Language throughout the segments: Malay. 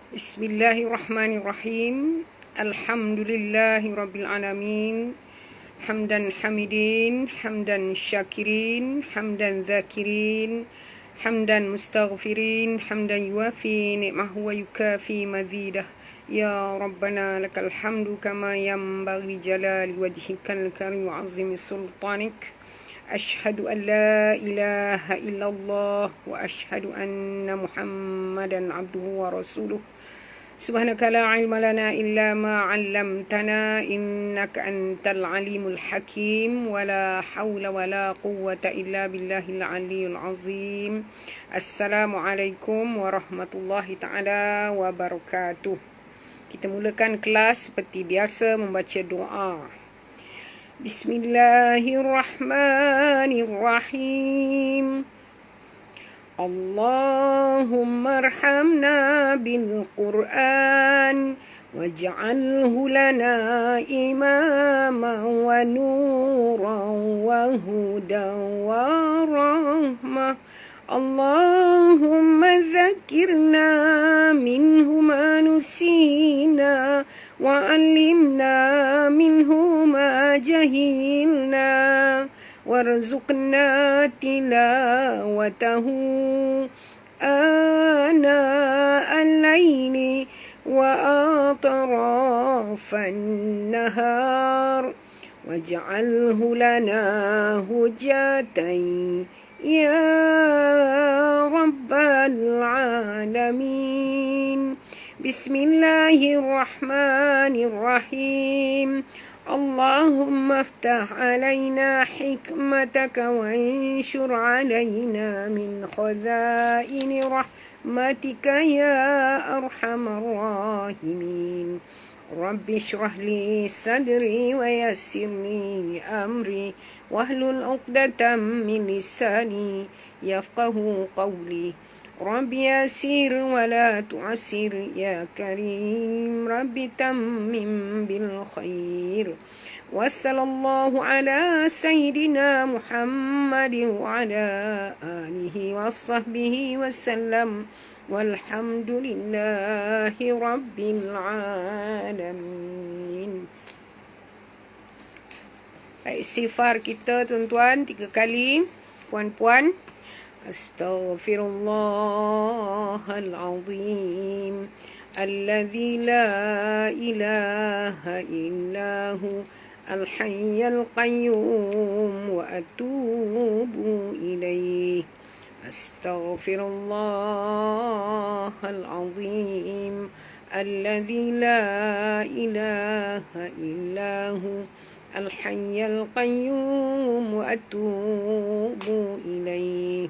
Bismillahirrahmanirrahim. Alhamdulillahi rabbil alamin. Hamdan hamidin, hamdan syakirin, hamdan zakirin, hamdan mustaghfirin, hamdan yuafi ni'mahu wa yukafi mazidah. Ya Rabbana lakal hamdu kama yanbaghi jalali wajhikal karim wa azimi sultanik. Ashhadu an la ilaha illallah wa ashhadu anna Muhammadan abduhu wa rasuluh. Subhanaka la ilma lana illa ma 'allamtana innaka antal alimul hakim wa la hawla wa la quwwata illa billahil aliyyil azim. Assalamualaikum warahmatullahi taala wabarakatuh. Kita mulakan kelas seperti biasa membaca doa. Bismillahirrahmanirrahim. Allahumma arhamna bil Qur'an waj'alhu lana imaman wa nuran wa hudan wa rahmah. Allahumma dhakkirna minhu ma nusina wa 'allimna minhu ma jahilna warzuqna tilawatahu ana al-laili wa atrafan nahar waj'alhu lana hujatan ya rabbal alamin. Bismillahirrahmanirrahim. Allahumma aftah alaina hikmataka wa anshur alaina min khazaini rahmatika ya arhamar rahimin. Rabbi shrah li sadri wa yassir li amri wahlul 'uqdatam min lisani yafqahu qawli. Rabbi yasir wa la tu'asir ya karim. Rabbi tammim bil khair. Wassallallahu ala sayyidina Muhammadin wa ala alihi wa sahbihi wasallam. Walhamdulillahi rabbil alamin. Baik, istighfar kita tuan-tuan 3 kali, puan-puan. Astaghfirullahal azim alladzi la ilaha illahu al-hayyul qayyum wa atubu ilaih. Astaghfirullahal azim alladzi la ilaha illahu al-hayyul qayyum wa atubu ilaih.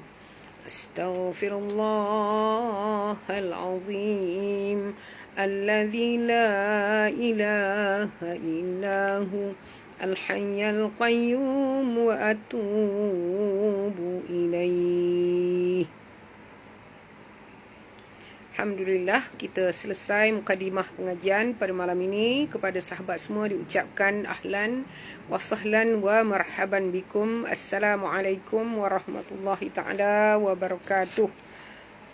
Astaghfirullahal azim alladzi la ilaha illahu al-hayyul qayyum wa atubu ilaih. Alhamdulillah, kita selesai mukadimah pengajian pada malam ini. Kepada sahabat semua diucapkan ahlan wa sahlan wa marhaban bikum. Assalamualaikum warahmatullahi taala wabarakatuh.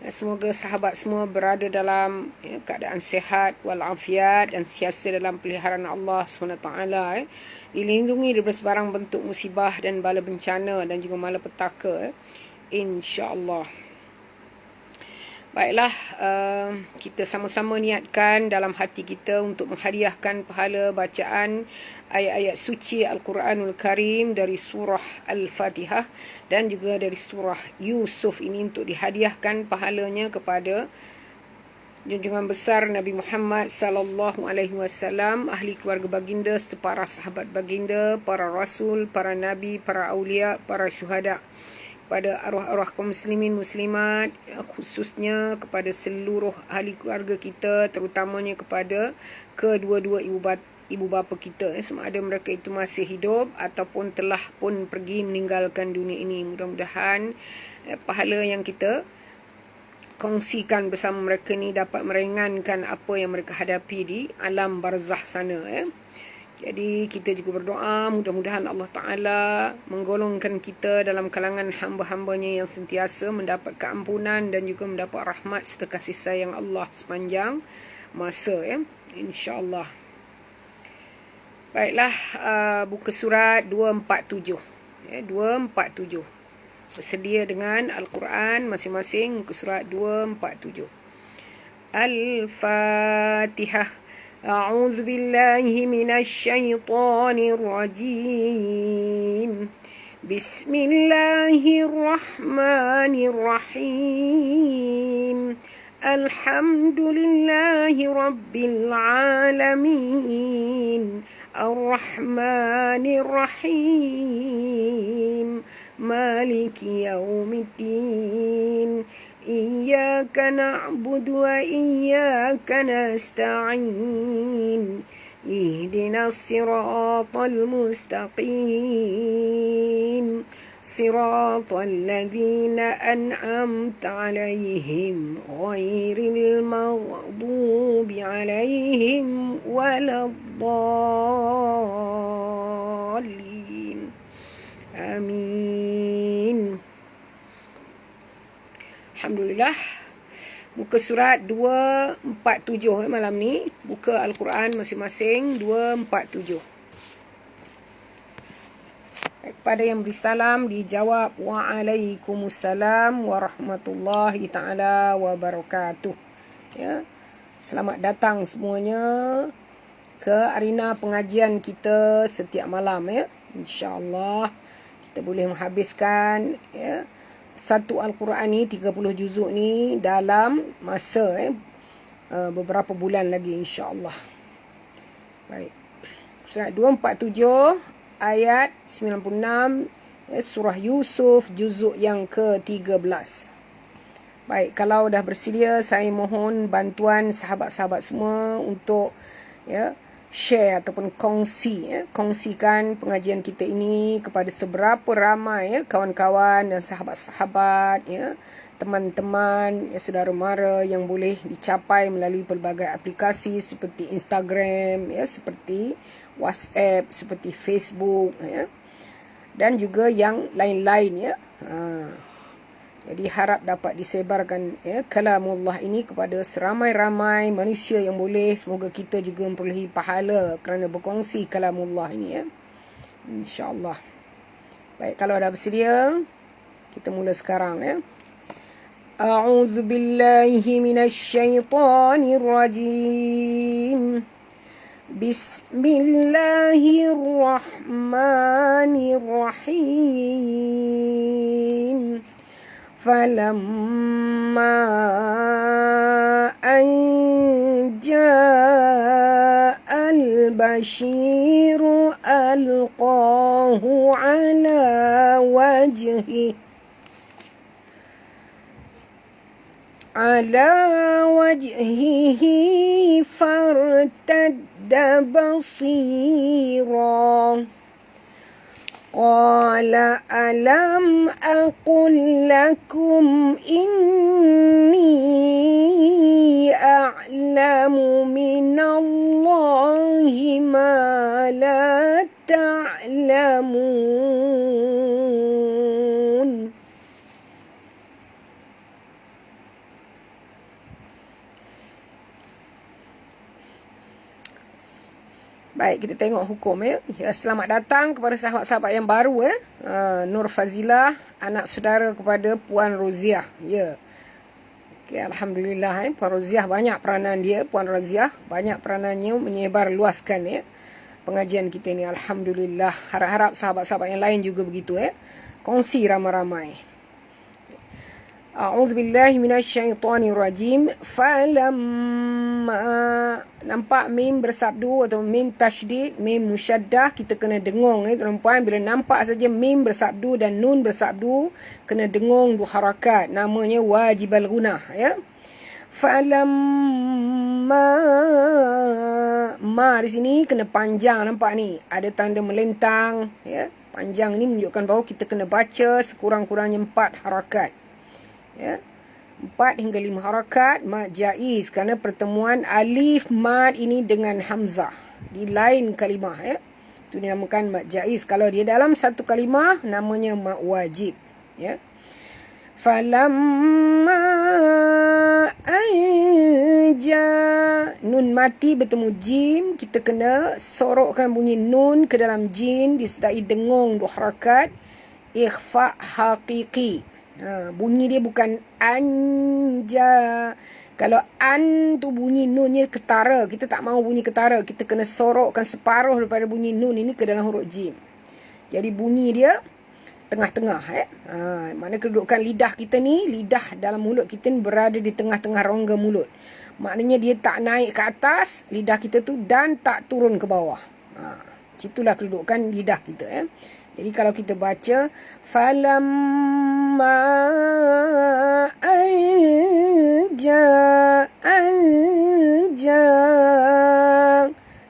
Semoga sahabat semua berada dalam keadaan sihat walafiat dan sentiasa dalam peliharaan Allah SWT. Dilindungi daripada sebarang bentuk musibah dan bala bencana dan juga malapetaka, insya-Allah. Baiklah, kita sama-sama niatkan dalam hati kita untuk menghadiahkan pahala bacaan ayat-ayat suci Al-Quranul Karim dari surah Al-Fatihah dan juga dari surah Yusuf ini untuk dihadiahkan pahalanya kepada junjungan besar Nabi Muhammad sallallahu alaihi wasallam, ahli keluarga baginda, para sahabat baginda, para rasul, para nabi, para aulia, para syuhada, pada arwah-arwah kaum muslimin muslimat, khususnya kepada seluruh ahli keluarga kita, terutamanya kepada kedua-dua ibu bapa kita, sama ada mereka itu masih hidup ataupun telah pun pergi meninggalkan dunia ini. Mudah-mudahan pahala yang kita kongsikan bersama mereka ni dapat meringankan apa yang mereka hadapi di alam barzah sana. Jadi kita juga berdoa mudah-mudahan Allah Ta'ala menggolongkan kita dalam kalangan hamba-hambanya yang sentiasa mendapat keampunan dan juga mendapat rahmat serta kasih sayang Allah sepanjang masa, ya, insya-Allah. Baiklah, buka surat 247, ya, 247. Bersedia dengan Al-Quran masing-masing, muka surat 247. Al-Fatihah. أعوذ بالله من الشيطان الرجيم بسم الله الرحمن الرحيم الحمد لله رب العالمين الرحمن الرحيم مالك يوم الدين إياك نعبد وإياك نستعين اهدنا الصراط المستقيم صراط الذين أنعمت عليهم غير المغضوب عليهم ولا الضالين آمين. Alhamdulillah. Muka surat 247 malam ni. Buka Al-Quran masing-masing 247. Kepada yang beri salam dijawab Waalaikumsalam warahmatullahi ta'ala wabarakatuh. Ya. Selamat datang semuanya ke arena pengajian kita setiap malam, ya. InsyaAllah kita boleh menghabiskan, ya, satu Al-Quran ni 30 juzuk ni dalam masa beberapa bulan lagi, insya-Allah. Baik. Surat 247 ayat 96, surah Yusuf juzuk yang ke-13. Baik, kalau dah bersedia saya mohon bantuan sahabat-sahabat semua untuk, ya, share ataupun kongsikan pengajian kita ini kepada seberapa ramai, ya, kawan-kawan dan sahabat-sahabat, ya, teman-teman, ya, saudara mara yang boleh dicapai melalui pelbagai aplikasi seperti Instagram, ya, seperti WhatsApp, seperti Facebook, ya, dan juga yang lain-lain, ya. Jadi harap dapat disebarkan, ya, kalamullah ini kepada seramai-ramai manusia yang boleh. Semoga kita juga memperolehi pahala kerana berkongsi kalamullah ini, ya, insya-Allah. Baik, kalau dah bersedia kita mula sekarang, ya. A'udzu billahi minasy syaithanir rajim. Bismillahirrahmanirrahim. فلما أن جاء البشير ألقاه على وجهه فارتد بصيرا قال ألم أقل لكم إني أعلم من الله ما لا تعلمون. Baik, kita tengok hukum, ya. Selamat datang kepada sahabat-sahabat yang baru, ya. Nur Fazilah, anak saudara kepada Puan Roziah, ya. Okay, alhamdulillah, Puan Roziah banyak peranan dia, Puan Roziah banyak peranannya menyebar luaskan, ya, pengajian kita ni, alhamdulillah. Harap-harap sahabat-sahabat yang lain juga begitu, ya. Kongsi ramai-ramai. A'udzu billahi minasyaitonir rajim. Falamma, nampak mim bersabdu atau mim tasydid, mim musyaddah, kita kena dengung, tuan-tuan. Bila nampak saja mim bersabdu dan nun bersabdu, kena dengung dua harakat. Namanya wajibal gunah, ya. Falamma, ma di sini kena panjang, nampak ni ada tanda melentang, ya. Panjang ni menunjukkan bahawa kita kena baca sekurang-kurangnya 4 harakat. Ya, 4 hingga 5 harakat mad jaiz kerana pertemuan alif mad ini dengan hamzah, di lain kalimah ya. Itu dinamakan mad jaiz. Kalau dia dalam satu kalimah namanya mad wajib ya. Falamma anja, nun mati bertemu jim, kita kena sorokkan bunyi nun ke dalam jim disertai dengung 2 harakat, ikhfa haqiqi. Bunyi dia bukan anja. Kalau an tu bunyi nunnya ketara, kita tak mau bunyi ketara, kita kena sorokkan separuh daripada bunyi nun ini ke dalam huruf jim. Jadi bunyi dia tengah-tengah mana kedudukan lidah kita ni, lidah dalam mulut kita ni berada di tengah-tengah rongga mulut. Maknanya dia tak naik ke atas lidah kita tu dan tak turun ke bawah. Itulah kedudukan lidah kita ya. Jadi kalau kita baca falamma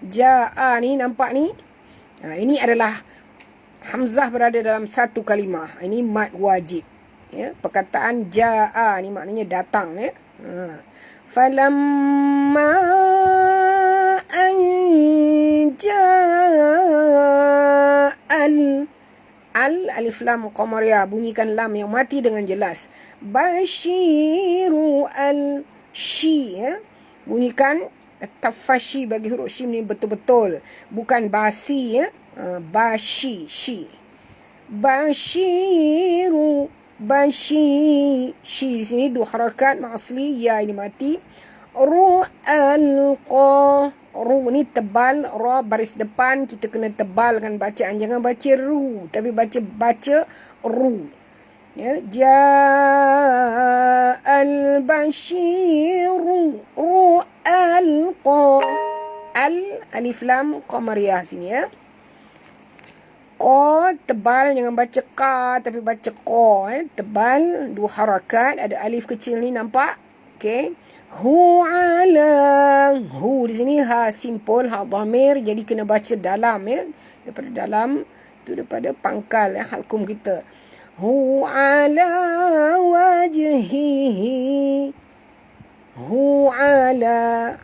jaa ni nampak ni. Ini adalah hamzah berada dalam satu kalimah. Ini mad wajib. Ya, perkataan jaa ni maknanya datang ya. Falamma alif lam qamariyah, bunyikan lam yang mati dengan jelas. Bashiru shi ya. Bunyikan tafashi bagi huruf shim ni betul-betul, bukan basi ya. Bashi shi. Bashiru shi di sini 2 harakat asli, ya ini mati. Ru ni tebal, ra baris depan kita kena tebalkan bacaan, jangan baca ru tapi baca ru ya. Ja'al bashiru ru alif lam qamariyah sini ya. Qa tebal, jangan baca ka tapi baca qa tebal, 2 harakat, ada alif kecil ni nampak. Okey. Hu ala, hu di sini ha simple, ha dhamir, jadi kena baca dalam ya, daripada dalam tu, daripada pangkal ya, halkum kita. Hu ala wajhihi, hu ala,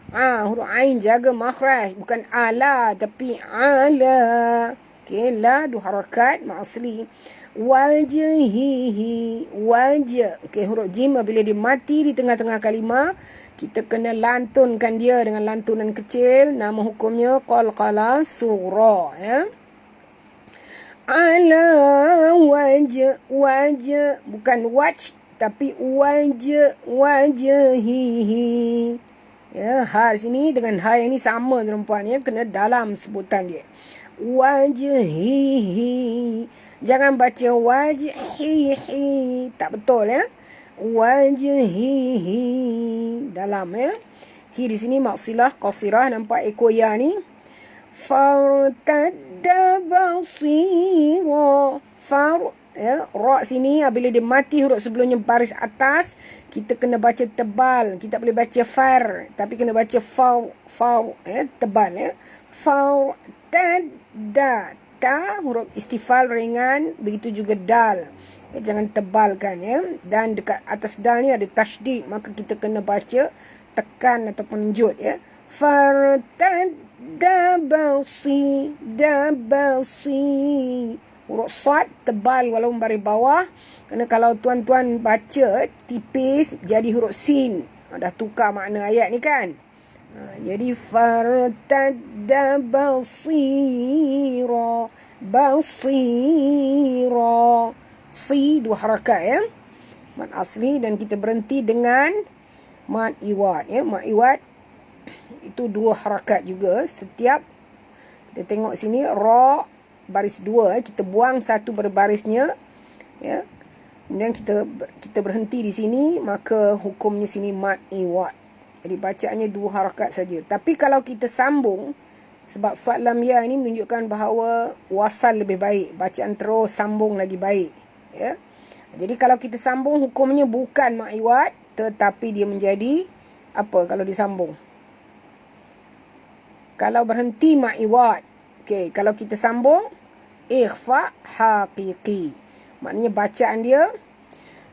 huruf ain jaga makhraj, bukan ala tapi ala. Okey, la 2 harakat asli. Wajhihi, wajh. Okey, huruf jim bila dia mati di tengah-tengah kalimah, kita kena lantunkan dia dengan lantunan kecil. Nama hukumnya qalqalah sughra ya. Ala wajh, bukan wajh tapi wajhihi ya. Ha sini dengan ha yang ni sama tuan-puan ya, kena dalam sebutan dia. Wajhihi, jangan baca wajhihi, tak betul ya. Wajhihi dalam ya. Hi di sini maksilah qasirah, nampak ekoya ni. Fartadda basira, ya, ra sini bila dia mati huruf sebelumnya baris atas, kita kena baca tebal, kita boleh baca far tapi kena baca far ya, tebal ya. Fartadda, ta huruf istifal ringan, begitu juga dal ya, jangan tebalkan ya. Dan dekat atas dal ni ada tasydid, maka kita kena baca tekan ataupun jud ya. Fartadda basi, huruf sad tebal walaupun baris bawah, kerana kalau tuan-tuan baca tipis jadi huruf sin. Dah tukar makna ayat ni kan. Jadi fartadda basira, si 2 harakat ya, mad asli, dan kita berhenti dengan mad iwad ya. Mad iwad itu 2 harakat juga. Setiap kita tengok sini ra baris 2 kita buang satu pada barisnya ya. Kemudian kita berhenti di sini, maka hukumnya sini mad iwad. Jadi bacaannya 2 harakat saja. Tapi kalau kita sambung, sebab sad lam ya ini menunjukkan bahawa wasal lebih baik, bacaan terus sambung lagi baik ya. Jadi kalau kita sambung hukumnya bukan mad iwad, tetapi dia menjadi apa kalau disambung? Kalau berhenti mad iwad. Okey, kalau kita sambung ikhfa haqiqi. Maknanya bacaan dia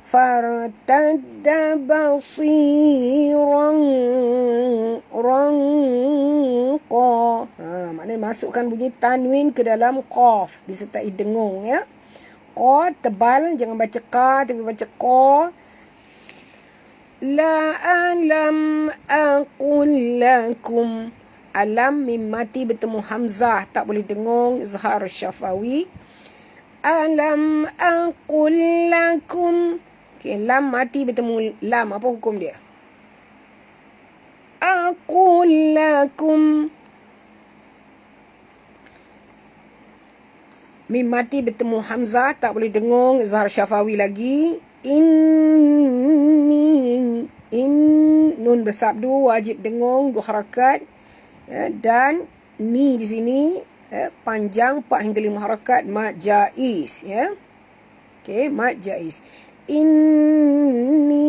Fartadda basiran ranqa. Maknanya masukkan bunyi tanwin ke dalam qaf disertai dengung ya. Qa tebal, jangan baca ka tapi baca qa. La alam aqul lakum. Alam mim mati bertemu hamzah, tak boleh dengung, izhar syafawi. Alam aqul lakum. Okay, lam mati bertemu lam, apa hukum dia? Aqul lakum. Mim mati bertemu hamzah, tak boleh dengung, izhar syafawi lagi. Nun bersabdu, wajib dengung, 2 harakat. Ya, dan ni di sini panjang 4 hingga 5 harakat, mad jaiz ya. Okey, mad jaiz. Inni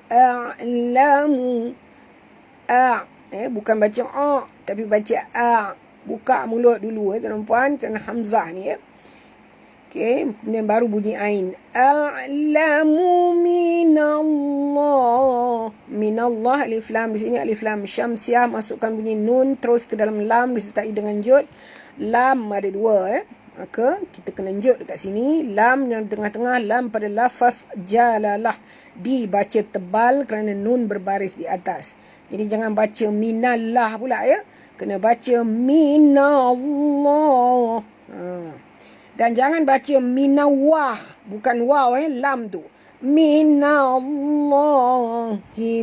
a'lamu. Bukan baca tapi baca buka mulut dulu tuan-puan, kerana hamzah ni ya. Okey, kemudian baru bunyi ain. A'lamu minallah. Minallah, alif lam di sini alif lam syamsiah, masukkan bunyi nun terus ke dalam lam disertai dengan jud. Lam ada 2 maka kita kena jud dekat sini. Lam yang tengah-tengah, lam pada lafaz jalalah, dibaca tebal kerana nun berbaris di atas. Jadi jangan baca minallah pula ya. Kena baca minallah. Dan jangan baca minawah, bukan waw lam tu. Minallahi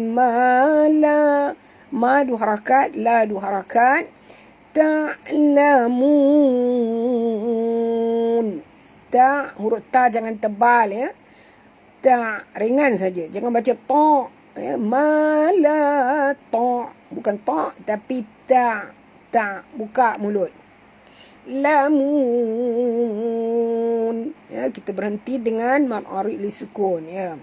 mala, ma 2 harakat, la 2 harakat. Ta'lamun. Ta, huruf ta jangan tebal ya. Ta ringan saja, jangan baca ta ya. Mala ta, bukan ta tapi ta. Ta, buka mulut. Lamun ya, kita berhenti dengan mad arid li sukun ya.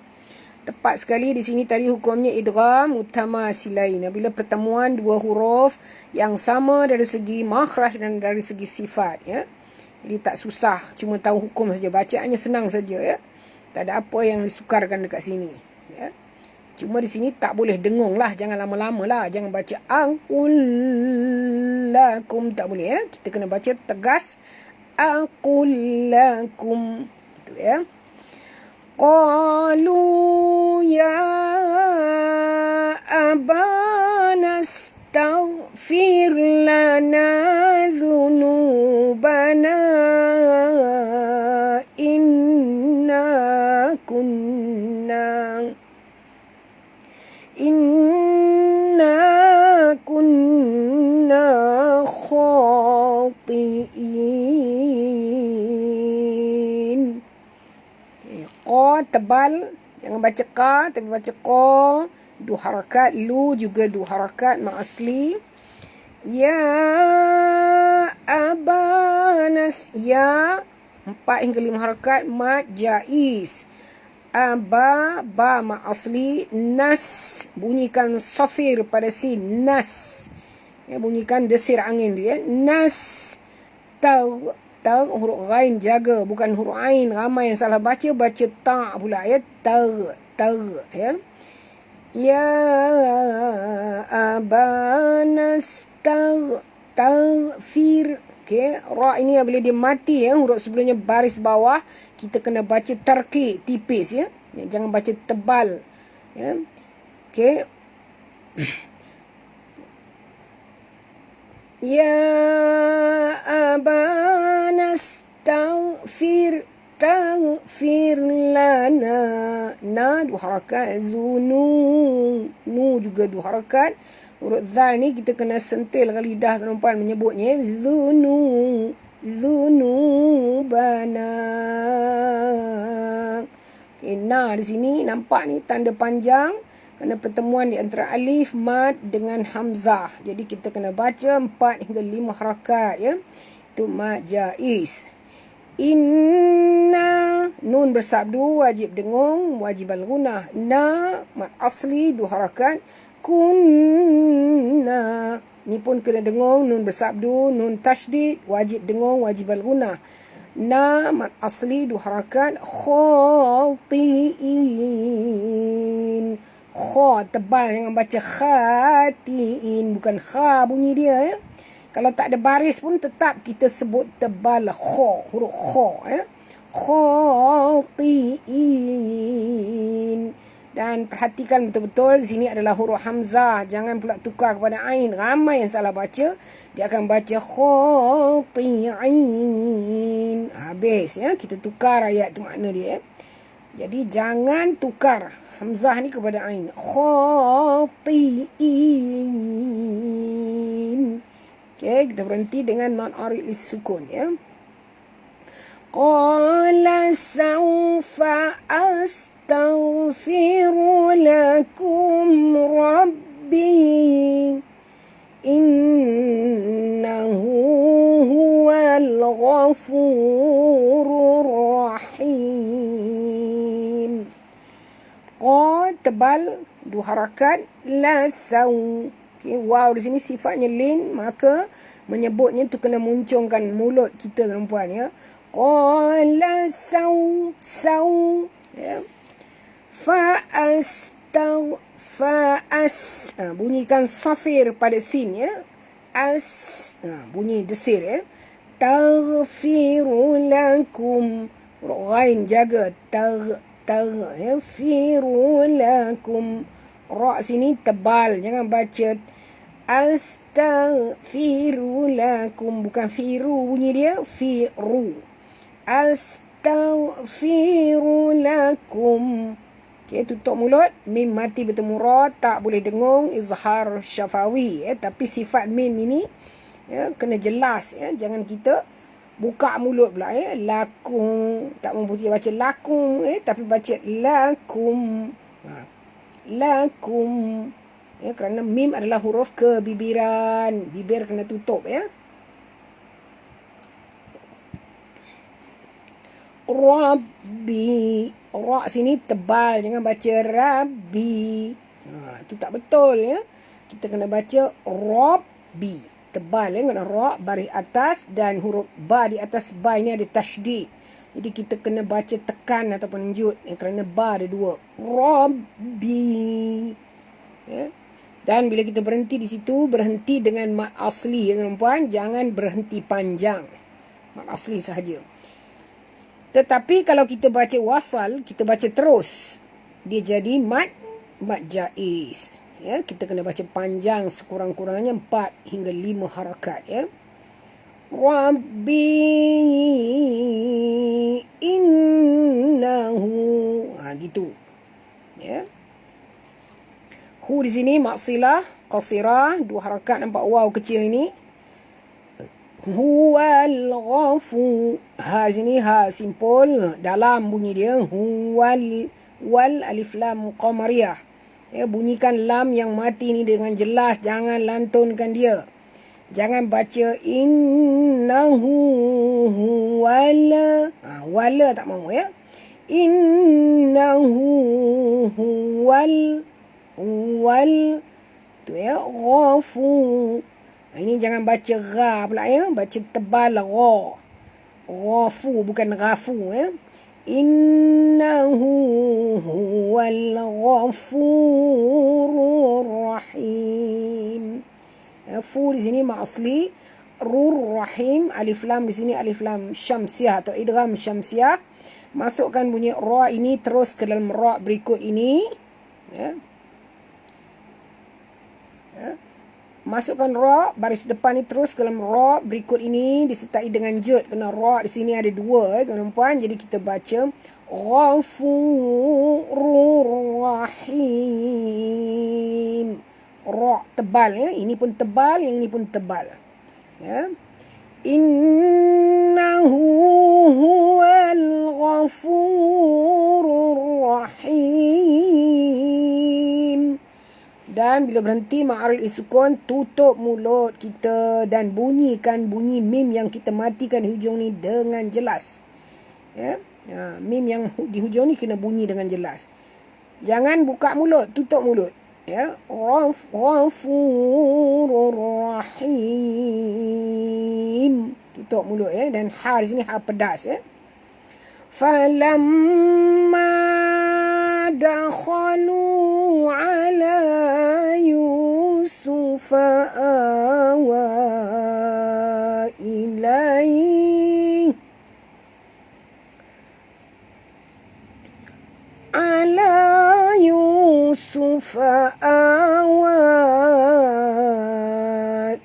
Tepat sekali di sini tadi hukumnya idgham mutamasilain. Bila pertemuan 2 huruf yang sama dari segi makhraj dan dari segi sifat ya. Jadi tak susah, cuma tahu hukum saja, bacaannya senang saja ya. Tak ada apa yang disukarkan dekat sini ya. Cuma di sini tak boleh dengung lah, jangan lama-lama lah, jangan baca aqul lakum, tak boleh ya. Kita kena baca tegas aqul lakum itu ya. Qalu ya abana astaghfir lana dhunubana inna kunna khati'in. Qa tebal, jangan baca ka tapi baca qa, 2 harakat. Lu juga 2 harakat, ma asli. Ya abanas, ya 4 hingga 5 harakat, mad jaiz. Ba ma asli. Nas, bunyikan safir pada sin, nas ya, bunyikan desir angin dia. Nas. Tar huruf ghain jaga, bukan huruf ain. Ramai yang salah baca ta pula ya. Tar ya. Ya abanas taghfir. Okey, ra ini bila dia mati ya, huruf sebelumnya baris bawah, kita kena baca tarqiq tipis ya. Jangan baca tebal ya. Okey. Ya abana astaghfir lana. Na 2 harakat. Zunu, nu juga 2 harakat. Huruf zal ni kita kena sentil lidah tuan-puan menyebutnya. Zunubana. Okay, na di sini nampak ni tanda panjang kerana pertemuan di antara alif, mad dengan hamzah. Jadi kita kena baca 4 hingga 5 harakat ya. Itu mad jaiz. Inna, nun bersabdu, wajib dengung, wajib al-gunah. Na, mad asli 2 harakat. Kunna, ni pun kena dengung, nun bersabdu, nun tasydid, wajib dengung, wajib al-gunah. Mad asli 2 harakat. Khati'in. Kha tebal, jangan baca khatiin, bukan kha bunyi dia ya. Kalau tak ada baris pun tetap kita sebut tebal kha, huruf kha ya. Khatiin. Dan perhatikan betul-betul di sini adalah huruf hamzah, jangan pula tukar kepada ain. Ramai yang salah baca, dia akan baca khatiin. Habis ya, kita tukar ayat tu makna dia ya. Jadi jangan tukar hamzah ni kepada ain. Khati'in. Okey, kita berhenti dengan non arid sukun ya. Qala sawfa astaghfiru lakum rabbi innahu huwal ghafurur rahim. Qa tebal 2 harakat, la saw. Okay, wow di sini sifatnya lin, maka menyebutnya tu kena muncungkan mulut kita perempuan ya. Qala saw ya. Bunyikan safir pada sin ya. Bunyi desir ya. Taghfiru lakum, ghain jaga, taghfiru lakum. Ra sini tebal, jangan baca astaghfiru lakum, bukan firu bunyi dia, firu. Astaghfiru lakum. Okey, tutup mulut, mim mati bertemu ra, tak boleh dengung, izhar syafawi ya. Tapi sifat mim ini ya, kena jelas ya, jangan kita buka mulut pula ya. Lakum, tak mampu baca lakum tapi baca lakum. Lakum ya, kerana mim adalah huruf kebibiran, bibir kena tutup ya. Rabbi, ra sini tebal, jangan baca rabbi. Itu tak betul ya. Kita kena baca rabbi, tebal ya, kena ra baris atas dan huruf ba di atas ba ini ada tasydid. Jadi kita kena baca tekan ataupun enjut ya, kerana ba ada 2. Rabbi ya. Dan bila kita berhenti di situ, berhenti dengan mad asli ya tuan-tuan, jangan berhenti panjang. Mad asli sahaja. Tetapi kalau kita baca wasal, kita baca terus, dia jadi mad jaiz ya. Kita kena baca panjang, sekurang-kurangnya 4 hingga 5 harakat ya. Rabbi innahu, gitu ya. Hu di sini maksilah qasirah, 2 harakat, nampak waw kecil ini. Huwal ghafu, ha di sini ha simpul, dalam bunyi dia. Huwal, wal alif lam qamariyah ya, bunyikan lam yang mati ni dengan jelas, jangan lantunkan dia. Jangan baca innahu huwal, wala tak mahu ya. Innahu huwal tu ya, ghafu. Ini jangan baca gha pula ya, baca tebal gha. Ghafu bukan ghafu ya. Innahu huwal ghafurur rahim. Fu di sini ma asli, rur rahim, alif lam di sini alif lam syamsiah atau idgham syamsiah. Masukkan bunyi ra ini terus ke dalam ra berikut ini ya. Masukkan ra baris depan ni terus ke dalam ra berikut ini disertai dengan jud, kerana ra di sini ada 2 tuan-tuan. Jadi kita baca ghafurur rahim. Ra tebal ya, ini pun tebal, yang ini pun tebal ya. Innahu huwal ghafurur rahim. Dan bila berhenti ma'aril isukun, tutup mulut kita dan bunyikan bunyi mim yang kita matikan di hujung ni dengan jelas ya. Mim yang di hujung ni kena bunyi dengan jelas. Jangan buka mulut, tutup mulut ya. Ghafurur rahim. tutup mulut ya. Dan ha di sini ha pedas ya. Falamma dakhalu ala Yusuf awa ilaihi ala Yusuf awa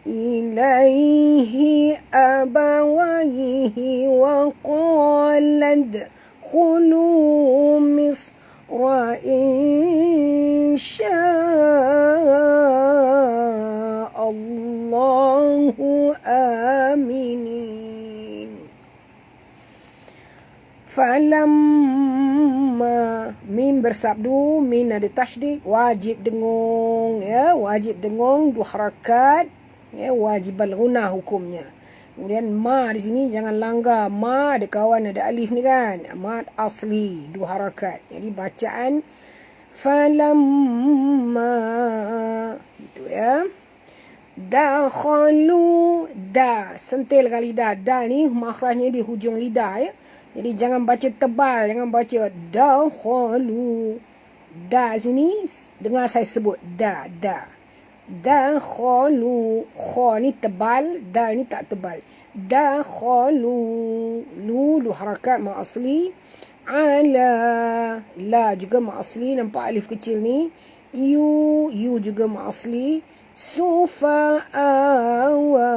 ilaihi abawaihi wa qala khulu misra insya'allahu aminin. Falamma, mim bersabdu, min ada tasydid, wajib dengung ya, wajib dengung dua harakat ya, wajib al-ghunah hukumnya. Kemudian ma di sini jangan langgar, ma ada kawan ada alif ni kan, mad asli dua harakat. Jadi bacaan falamma itu ya. Dakhalu, da sentil kali da ni makhrajnya di hujung lidah ya. Jadi jangan baca tebal, jangan baca dakhalu. Da sini dengar saya sebut da. Dakhalu, kha ni tebal, da ni tak tebal. Dakhalu, lu harakat ma asli. Ala, la juga ma asli, nampak alif kecil ni. You juga ma asli. Sufa awa,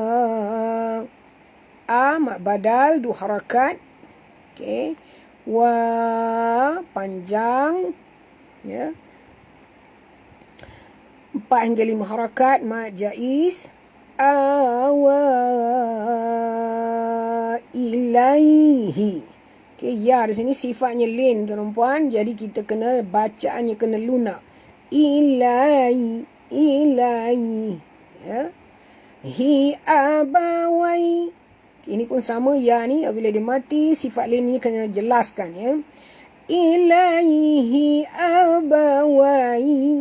a mak badal dua harakat. Okey. Wa panjang ya. 4 hingga 5 harakat mad jaiz. Awa ilaihi. Okey, ya di sini sifatnya lin tuan-puan, jadi kita kena bacaannya kena lunak. Ilai ya. Hi abawai. Ini pun sama ya ni, apabila dia mati sifat lin ni kena jelaskan ya. Ilaihi abawaihi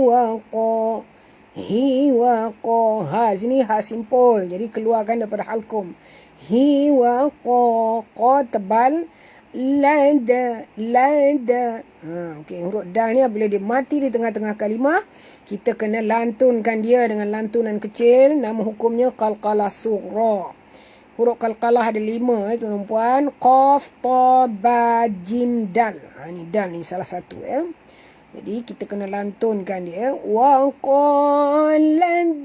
wa qa. Hi wa qa. Ha sini ha simpul, jadi keluarkan daripada halkum. Hi wa qa. Qa tebal. Lada. Okey, huruf dal ni apabila dia mati di tengah-tengah kalimah, kita kena lantunkan dia dengan lantunan kecil. Nama hukumnya qalqalah sughra. Huruf qalqalah ada 5 tuan-puan. Qaf, ta, ba, jim, dal. Ni dal ni salah satu ya. Jadi kita kena lantunkan dia. Wa qalad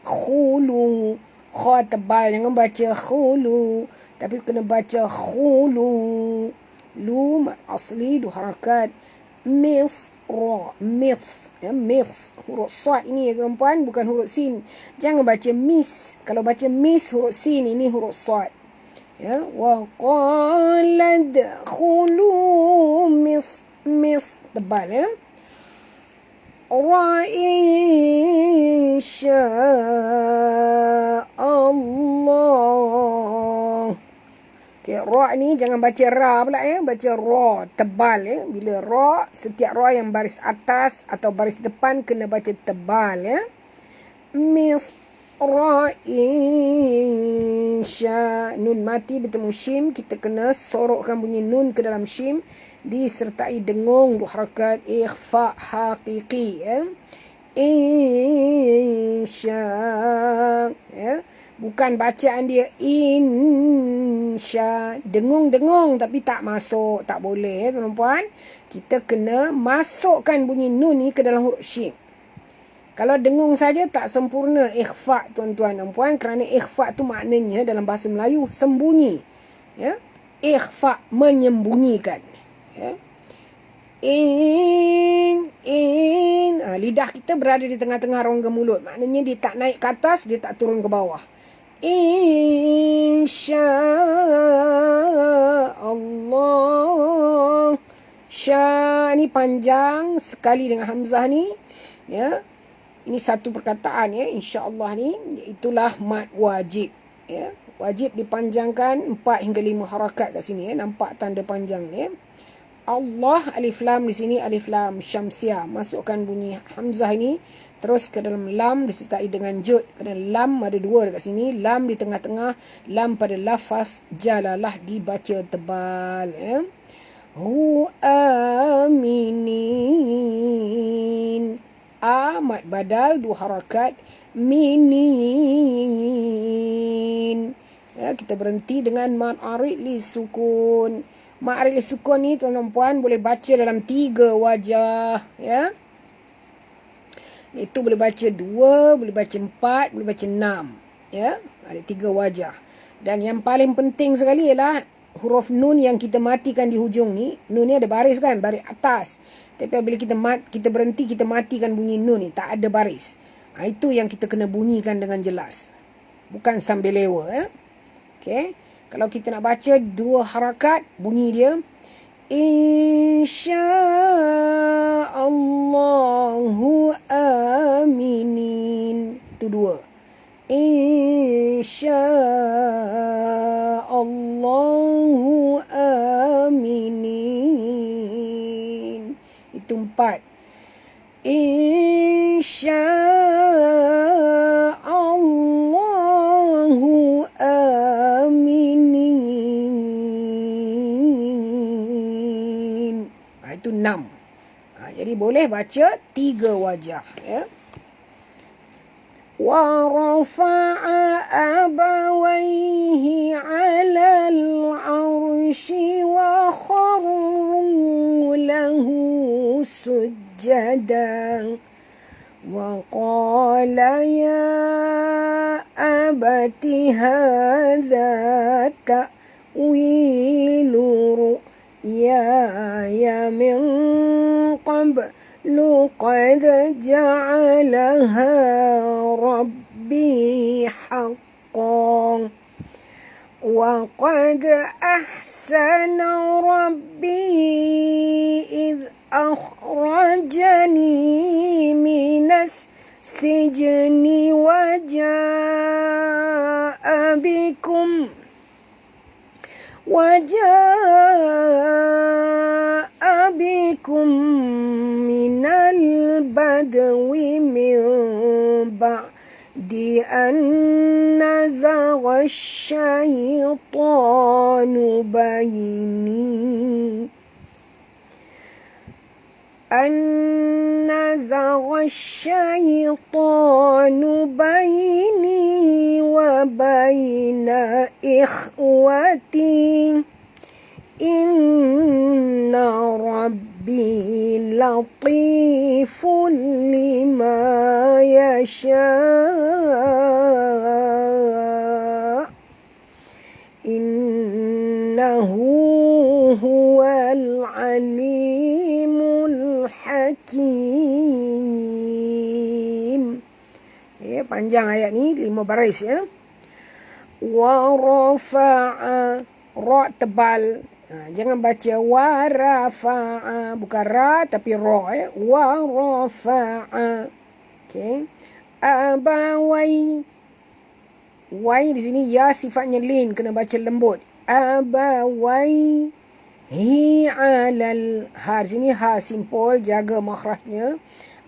khulu. Kha tebal, jangan baca khulu, tapi kena baca khulu. Lu mat asli dua harakat. Misra, ya, mis. Huruf sad ini ya tuan-puan, bukan huruf sin. Jangan baca mis. Kalau baca mis huruf sin, ini huruf sad. Ya, wa qalad khulu mis tebal ya. Wa insya'allah. Okay, ra ni jangan baca ra pula ya, baca ra tebal ya. Bila ra, setiap ra yang baris atas atau baris depan kena baca tebal ya. Misra insya, nun mati bertemu shim, kita kena sorokkan bunyi nun ke dalam shim disertai dengung dua harakat ikhfa haqiqi ya. Insya ya. Bukan bacaan dia insya, dengung-dengung tapi tak masuk, tak boleh ya tuan-puan. Kita kena masukkan bunyi nun ni ke dalam huruf syin. Kalau dengung saja tak sempurna ikhfa tuan-tuan dan puan, kerana ikhfa tu maknanya dalam bahasa Melayu sembunyi ya. Ikhfa menyembunyikan ya. Lidah kita berada di tengah-tengah rongga mulut, maknanya dia tak naik ke atas, dia tak turun ke bawah. InsyaAllah. Sya ni panjang sekali dengan hamzah ni ya. Ini satu perkataan ya, insya-Allah ni, itulah mad wajib ya. Wajib dipanjangkan 4 hingga 5 harakat kat sini ya. Nampak tanda panjang ni ya. Allah, alif lam di sini alif lam syamsiah. Masukkan bunyi hamzah ini terus ke dalam lam disertai dengan jud. Kerana lam ada dua dekat sini, lam di tengah-tengah, lam pada lafaz jalalah dibaca tebal. Hu aminin. Mad badal dua harakat, minin. Kita berhenti dengan mad arid li sukun. Mad arid li sukun ni tuan dan puan boleh baca dalam 3 wajah, ya. Itu boleh baca 2, boleh baca 4, boleh baca 6, ya. Ada 3 wajah. Dan yang paling penting sekali ialah huruf nun yang kita matikan di hujung ni. Nun ni ada baris kan, baris atas. Tapi bila kita berhenti, kita matikan bunyi nun ni, tak ada baris. Itu yang kita kena bunyikan dengan jelas, bukan sambil lewa, ya. Okey. Kalau kita nak baca 2 harakat, bunyi dia insya'allahu aminin. Itu 2. Insya'allahu aminin. Itu 4. Insya'allahu aminin. Itu 6. Jadi boleh baca 3 wajah, ya. Wa rafa'a abawaihi 'alal 'arsyi wa kharru lahu sujjadan wa qala ya abati hadza ta'wilu ru'yaya min qablu qad ja'alaha rabbi haqqan wa qad ahsana rabbi idh akhrajani minas sijni wa jaa'a bikum minal badwi min ba'di an nazagha asyaitanu bayni wa bayna ikhwati inna rabbi latifun lima yasha innahu huwal alimul hakim. Ya, panjang ayat ni, 5 baris, ya. Wa rafa'a, ra tebal. Jangan baca wa rafa'a, bukan ra tapi ra, ya. Wa rafa'a. Okey. Abawai. Wai di sini ya sifatnya lin, kena baca lembut. Abawai hi alal. Ha di sini ha simpul, jaga makhrajnya.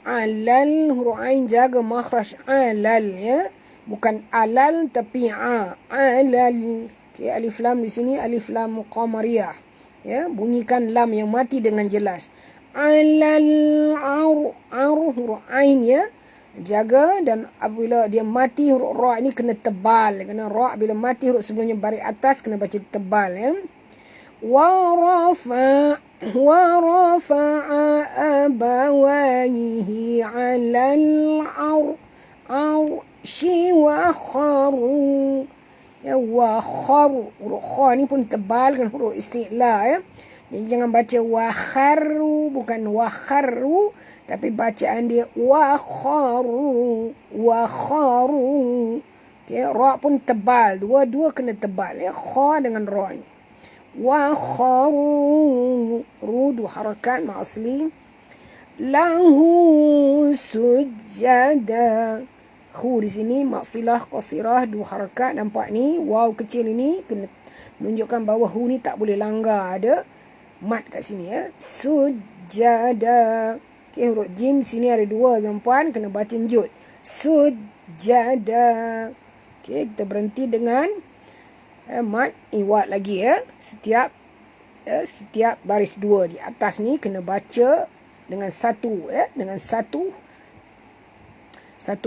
Alal huruf ain jaga makhraj alal, ya. Bukan alal tapi alal. Okay, alif lam di sini alif lam qamariyah, ya. Bunyikan lam yang mati dengan jelas. Alal huruf ain, ya. Jaga, dan apabila dia mati huruf ra ini kena tebal. Kerana ra bila mati huruf sebelumnya baris atas kena baca tebal, ya. Wa rafa'a abawaihi 'alal 'arsyi wa kharu. Ya, wa kharu. Huruf kha ni pun tebal kan huruf isti'la, ya. Jadi jangan baca wa kharu, bukan wa kharu, tapi bacaan dia wa kharu, wa kharu. Okay, ra pun tebal, dua-dua kena tebal, ya. Kha dengan ra ni. Wa kharu, ru dua harakat ma asli. Lahu sujada. Hu di sini maksilah qasirah dua harakat, nampak ni waw kecil ini kena menunjukkan bahawa hu ni tak boleh langgar, ada mat kat sini, ya. Sujada. Okey, huruf jim sini ada 2 tuan-puan, kena baca njut. Sujada. Okey, kita berhenti dengan mad iwad lagi ya. Setiap baris 2 di atas ni kena baca dengan satu ya, dengan satu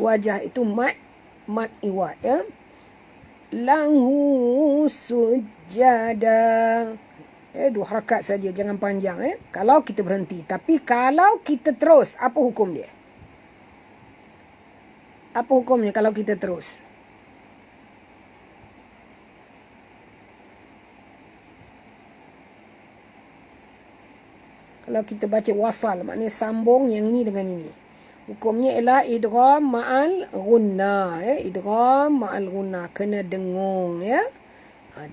wajah, itu mad iwad ya. Lahu sujada. 2 harakat saja, jangan panjang ya. Kalau kita berhenti, tapi kalau kita terus, apa hukum dia? Apa hukumnya kalau kita terus? Kalau kita baca wasal, maknanya sambung yang ini dengan ini. Hukumnya ialah idgham ma'al gunnah ya. Idgham ma'al gunnah, kena dengung ya.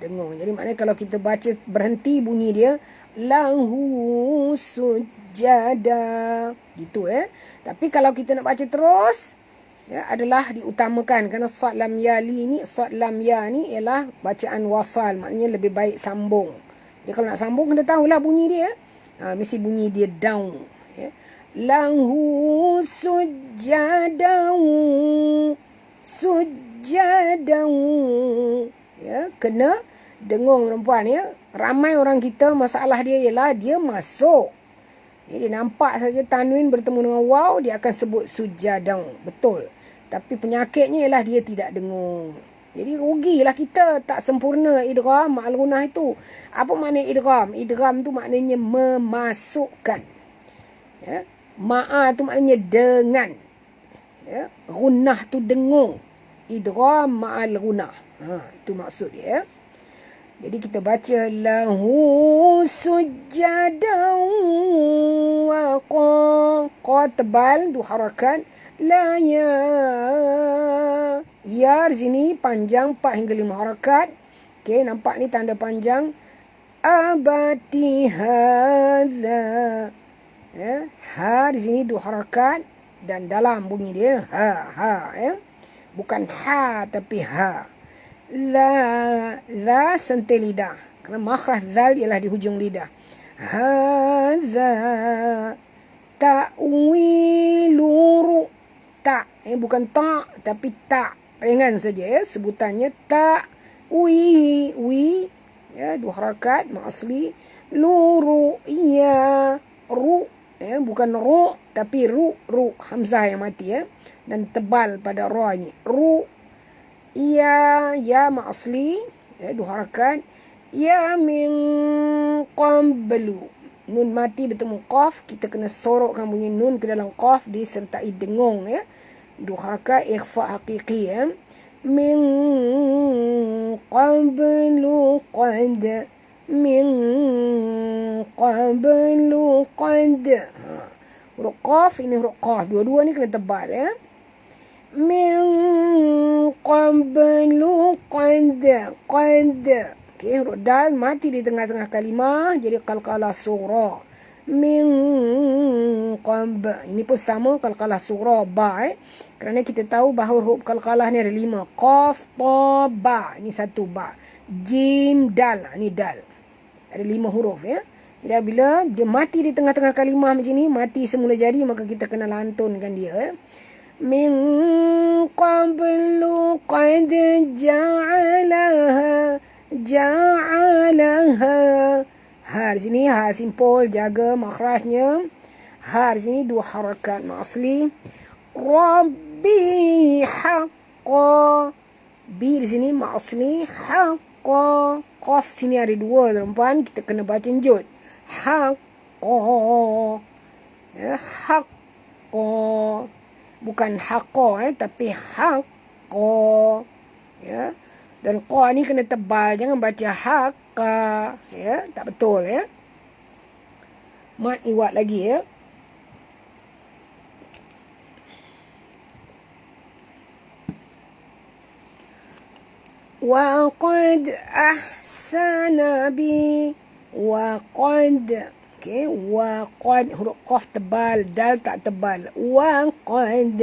Dengung. Jadi maknanya kalau kita baca berhenti bunyi dia lahu sujada gitu ya. Tapi kalau kita nak baca terus ya, adalah diutamakan kerana sad lam ya ni ialah bacaan wasal, maknanya lebih baik sambung. Jadi kalau nak sambung kena tahulah bunyi dia. Mesti bunyi dia down ya. Lahu sujadau ya, kena dengung perempuan ya. Ramai orang kita masalah dia ialah dia masuk. Jadi nampak saja tanwin bertemu dengan waw, dia akan sebut sujadau. Betul. Tapi penyakitnya ialah dia tidak dengung. Jadi rugilah kita tak sempurna idgham ma'al gunnah itu. Apa makna idgham? Idgham tu maknanya memasukkan. Ya. Ma'a tu maknanya dengan. Ya. Gunnah tu dengung. Idgham ma'al gunnah. Itu maksud dia. Jadi kita baca lahu sujadau wa qa tebal 2 harakat. La ya di sini panjang 4 hingga 5 harakat. Okey, nampak ni tanda panjang. Abati hadza. Ya, ha di sini 2 harakat dan dalam bunyi dia ha ya. Bukan ha tapi ha. La sentil lidah. Kerana makhraj zal ialah di hujung lidah. Hadza ta'wilu tak, bukan tak tapi tak, ringan saja ya sebutannya. Tak wi ya, 2 harakat mak asli. Luru ya, ru ya, bukan ru tapi ru hamzah yang mati ya, dan tebal pada ra ni. Ru ya mak asli ya, 2 harakat. Ya min qablu, nun mati bertemu qaf, kita kena sorokkan bunyi nun ke dalam qaf disertai dengung ya. 2 harakat ikhfa haqiqi ya. Min qablu qad, min qablu qad. Huruf qaf ini huruf qaf, dua-dua ni kena tebal ya. Min qablu qad. Okey, huruf dal mati di tengah-tengah kalimah, jadi qalqalah sughra. Min qab. Ini pun sama qalqalah sughra ba kerana kita tahu bahawa huruf qalqalah ni ada 5. Qaf, ta, ba. Ini 1 ba. Jim, dal. Ini dal. Ada 5 huruf ya. Jadi bila dia mati di tengah-tengah kalimah macam ni, mati semula jadi, maka kita kena lantunkan dia ya. Min qablu qad ja'alaha. Ha di sini ha simpul, jaga makhrajnya. Ha di sini 2 harakat mak asli. Rabbi haqqa. Bi di sini mak asli. Haqqa. Qaf sini ada 2 tuan-puan, kita kena baca njut. Haqqa ya, haqqa, bukan haqqa tapi haqqa ya. Dan qa ni kena tebal, jangan baca haqqa ya, tak betul ya. Mad iwad lagi ya. Wa qad ahsana bi, wa qad. Okey, wa qad huruf qaf tebal, dal tak tebal. Wa qad.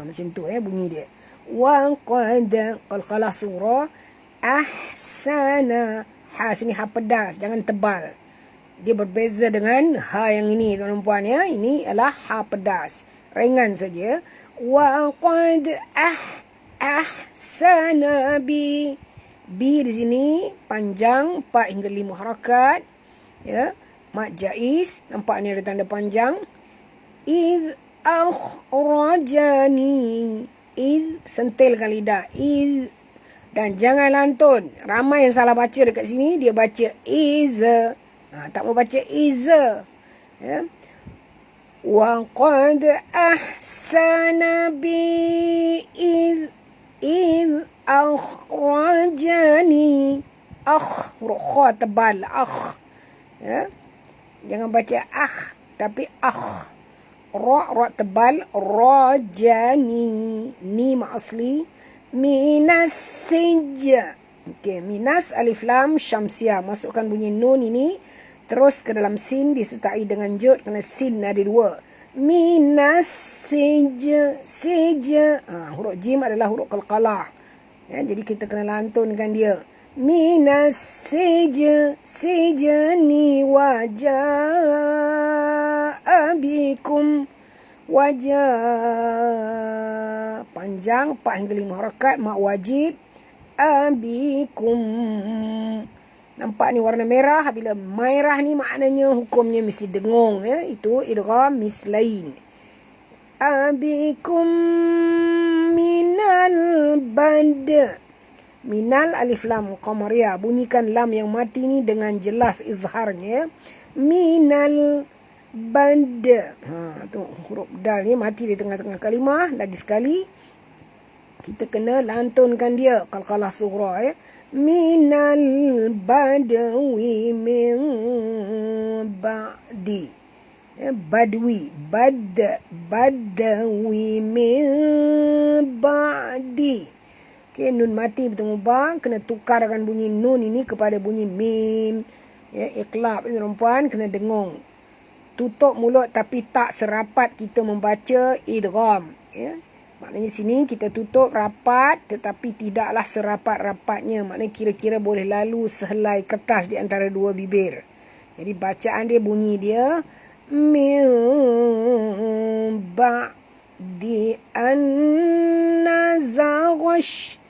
Macam tu ya bunyi dia. Wa qad qalqalah surah. Ahsana, ha sini ha pedas, jangan tebal Dia berbeza dengan ha yang ini tuan-tuan puan ya. Ini adalah ha pedas. Ringan saja. Wa qad ahsana bi. Bi di sini panjang 4 hingga 5 harakat. Ya. Mad jaiz. Nampak ni ada tanda panjang. Id akhrajani. Id sentilkan lidah. Id. Dan jangan lantun. Ramai yang salah baca dekat sini. Dia baca is. Tak mau baca is. Ya. Wa qad ahsana bi id akhrajani. Huruf kha tebal. Ya. Jangan baca tapi ra tebal. Rajani. Ni ma asli. Minas sijja. Okey, minas alif lam syamsiah. Masukkan bunyi nun ini terus ke dalam sin disertai dengan jud kerana sin ada 2. Minas sijja. Huruf jim adalah huruf qalqalah. Ya, jadi kita kena lantunkan dia. Minas sijni wajah bikum. Wajah panjang 4 hingga 5 harakat. Mak wajib abikum. Nampak ni warna merah. Bila merah ni maknanya hukumnya mesti dengung ya. Itu idgham mislain. Abikum minal bad. Minal alif lam qamariyah. Bunyikan lam yang mati ni dengan jelas izharnya. Minal bad. Tu huruf dal ni mati di tengah-tengah kalimah. Lagi sekali kita kena lantunkan dia qalqalah sughra ya. Minal badwi min ba'di. Ya, badwi badawi min ba'di. Okey, nun mati bertemu ba, kena tukarkan bunyi nun ini kepada bunyi mim. Ya, iqlab ni perempuan kena dengung. Tutup mulut tapi tak serapat kita membaca idgham ya. Maknanya sini kita tutup rapat tetapi tidaklah serapat-rapatnya. Maknanya kira-kira boleh lalu sehelai kertas di antara dua bibir. Jadi bacaan dia bunyi dia min ba'di an-nazaghash.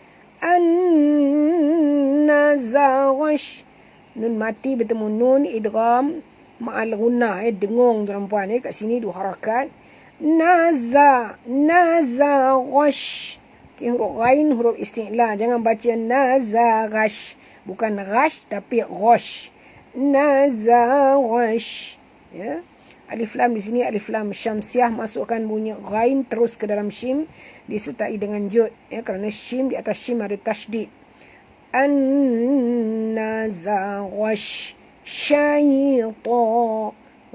Nun mati bertemu nun idgham ma'al gunnah dengung tuan-puan kat sini 2 harakat. Nazaghash. Okay, huruf ghain huruf isti'la. Jangan baca nazaghash. Bukan ghash tapi ghosh. Nazaghash. Ya. Alif lam di sini alif lam syamsiah. Masukkan bunyi ghain terus ke dalam shim disertai dengan jud ya, kerana shim di atas shim ada tasydid. An-nazaghash syaitan.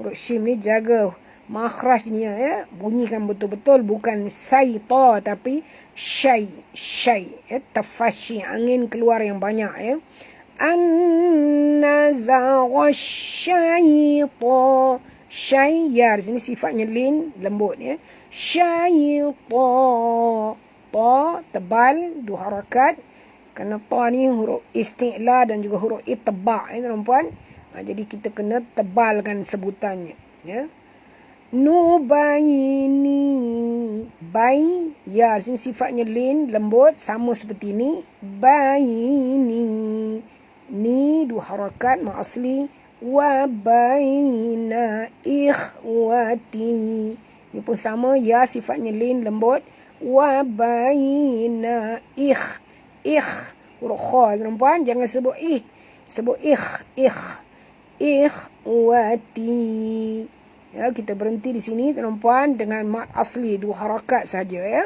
Huruf shim ni jaga makhrajnya ya, bunyikan betul-betul bukan saita tapi syai ya, tafashi angin keluar yang banyak ya. An-nazaghash syaitan. Syai ya di sini sifatnya lin lembut ya. Syaitan. Ta tebal 2 harakat. Kerana ta ni huruf isti'la dan juga huruf itba' ya tuan-puan. Jadi kita kena tebalkan sebutannya ya. Nubayini. Bai ya di sini sifatnya lin lembut sama seperti ini. Bayini. Ni 2 harakat ma asli. Wa baina ikhwati. Ini pun sama ya sifatnya lin lembut. Wa baina huruf kha tuan-puan jangan sebut sebut ikhwati. Ya, kita berhenti di sini tuan-puan dengan mat asli 2 harakat saja ya.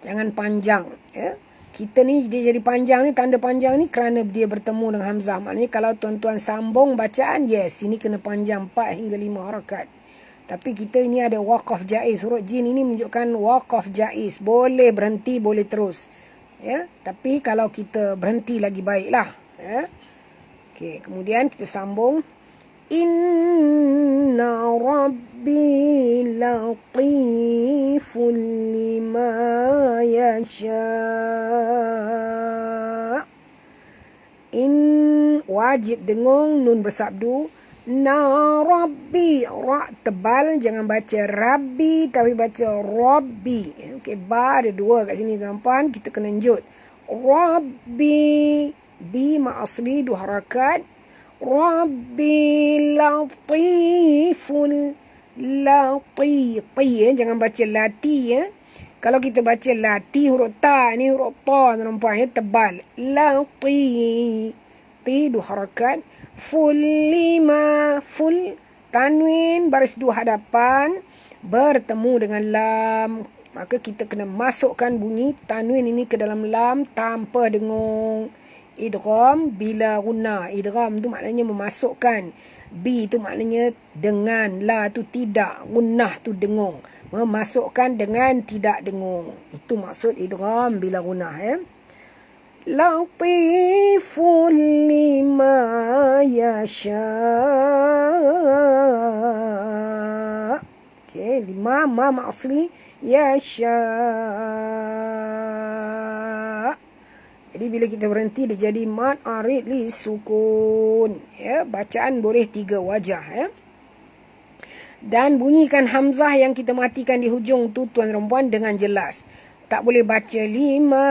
Jangan panjang ya. Kita ni dia jadi panjang ni, tanda panjang ni kerana dia bertemu dengan hamzah. Maknanya kalau tuan-tuan sambung bacaan, yes, ini kena panjang 4 hingga 5 harakat. Tapi kita ini ada waqaf jaiz. Huruf jin ini menunjukkan waqaf jaiz. Boleh berhenti, boleh terus. Ya, tapi kalau kita berhenti lagi baiklah. Ya. Okey, kemudian kita sambung. Inna rabbi latifun lima yasha. wajib dengung, nun bersabdu. Na Rabbi, ra tebal, jangan baca Rabbi tapi baca Rabbi. Okey, ba ada dua kat sini tuan-tuan, kita kena njut. Rabbi, bi ma asli dua harakat. Rabbi latiful, lati, jangan baca lati ya. Kalau kita baca lati huruf ta, ni huruf ta tuan-tuan ya, tebal. Lati, ti dua harakat. Full lima, full tanwin baris dua hadapan bertemu dengan lam, maka kita kena masukkan bunyi tanwin ini ke dalam lam tanpa dengung. Idgham bila guna. Idgham tu maknanya memasukkan, bi tu maknanya dengan, la tu tidak, gunnah tu dengung, memasukkan dengan tidak dengung. Itu maksud idgham bila guna ya. Latiful lima yasha. Okey, lima ma asli yasha. Jadi bila kita berhenti dia jadi mad arid li sukun ya. Bacaan boleh tiga wajah ya. Dan bunyikan hamzah yang kita matikan di hujung tu tuan-tuan puan dengan jelas. Tak boleh baca lima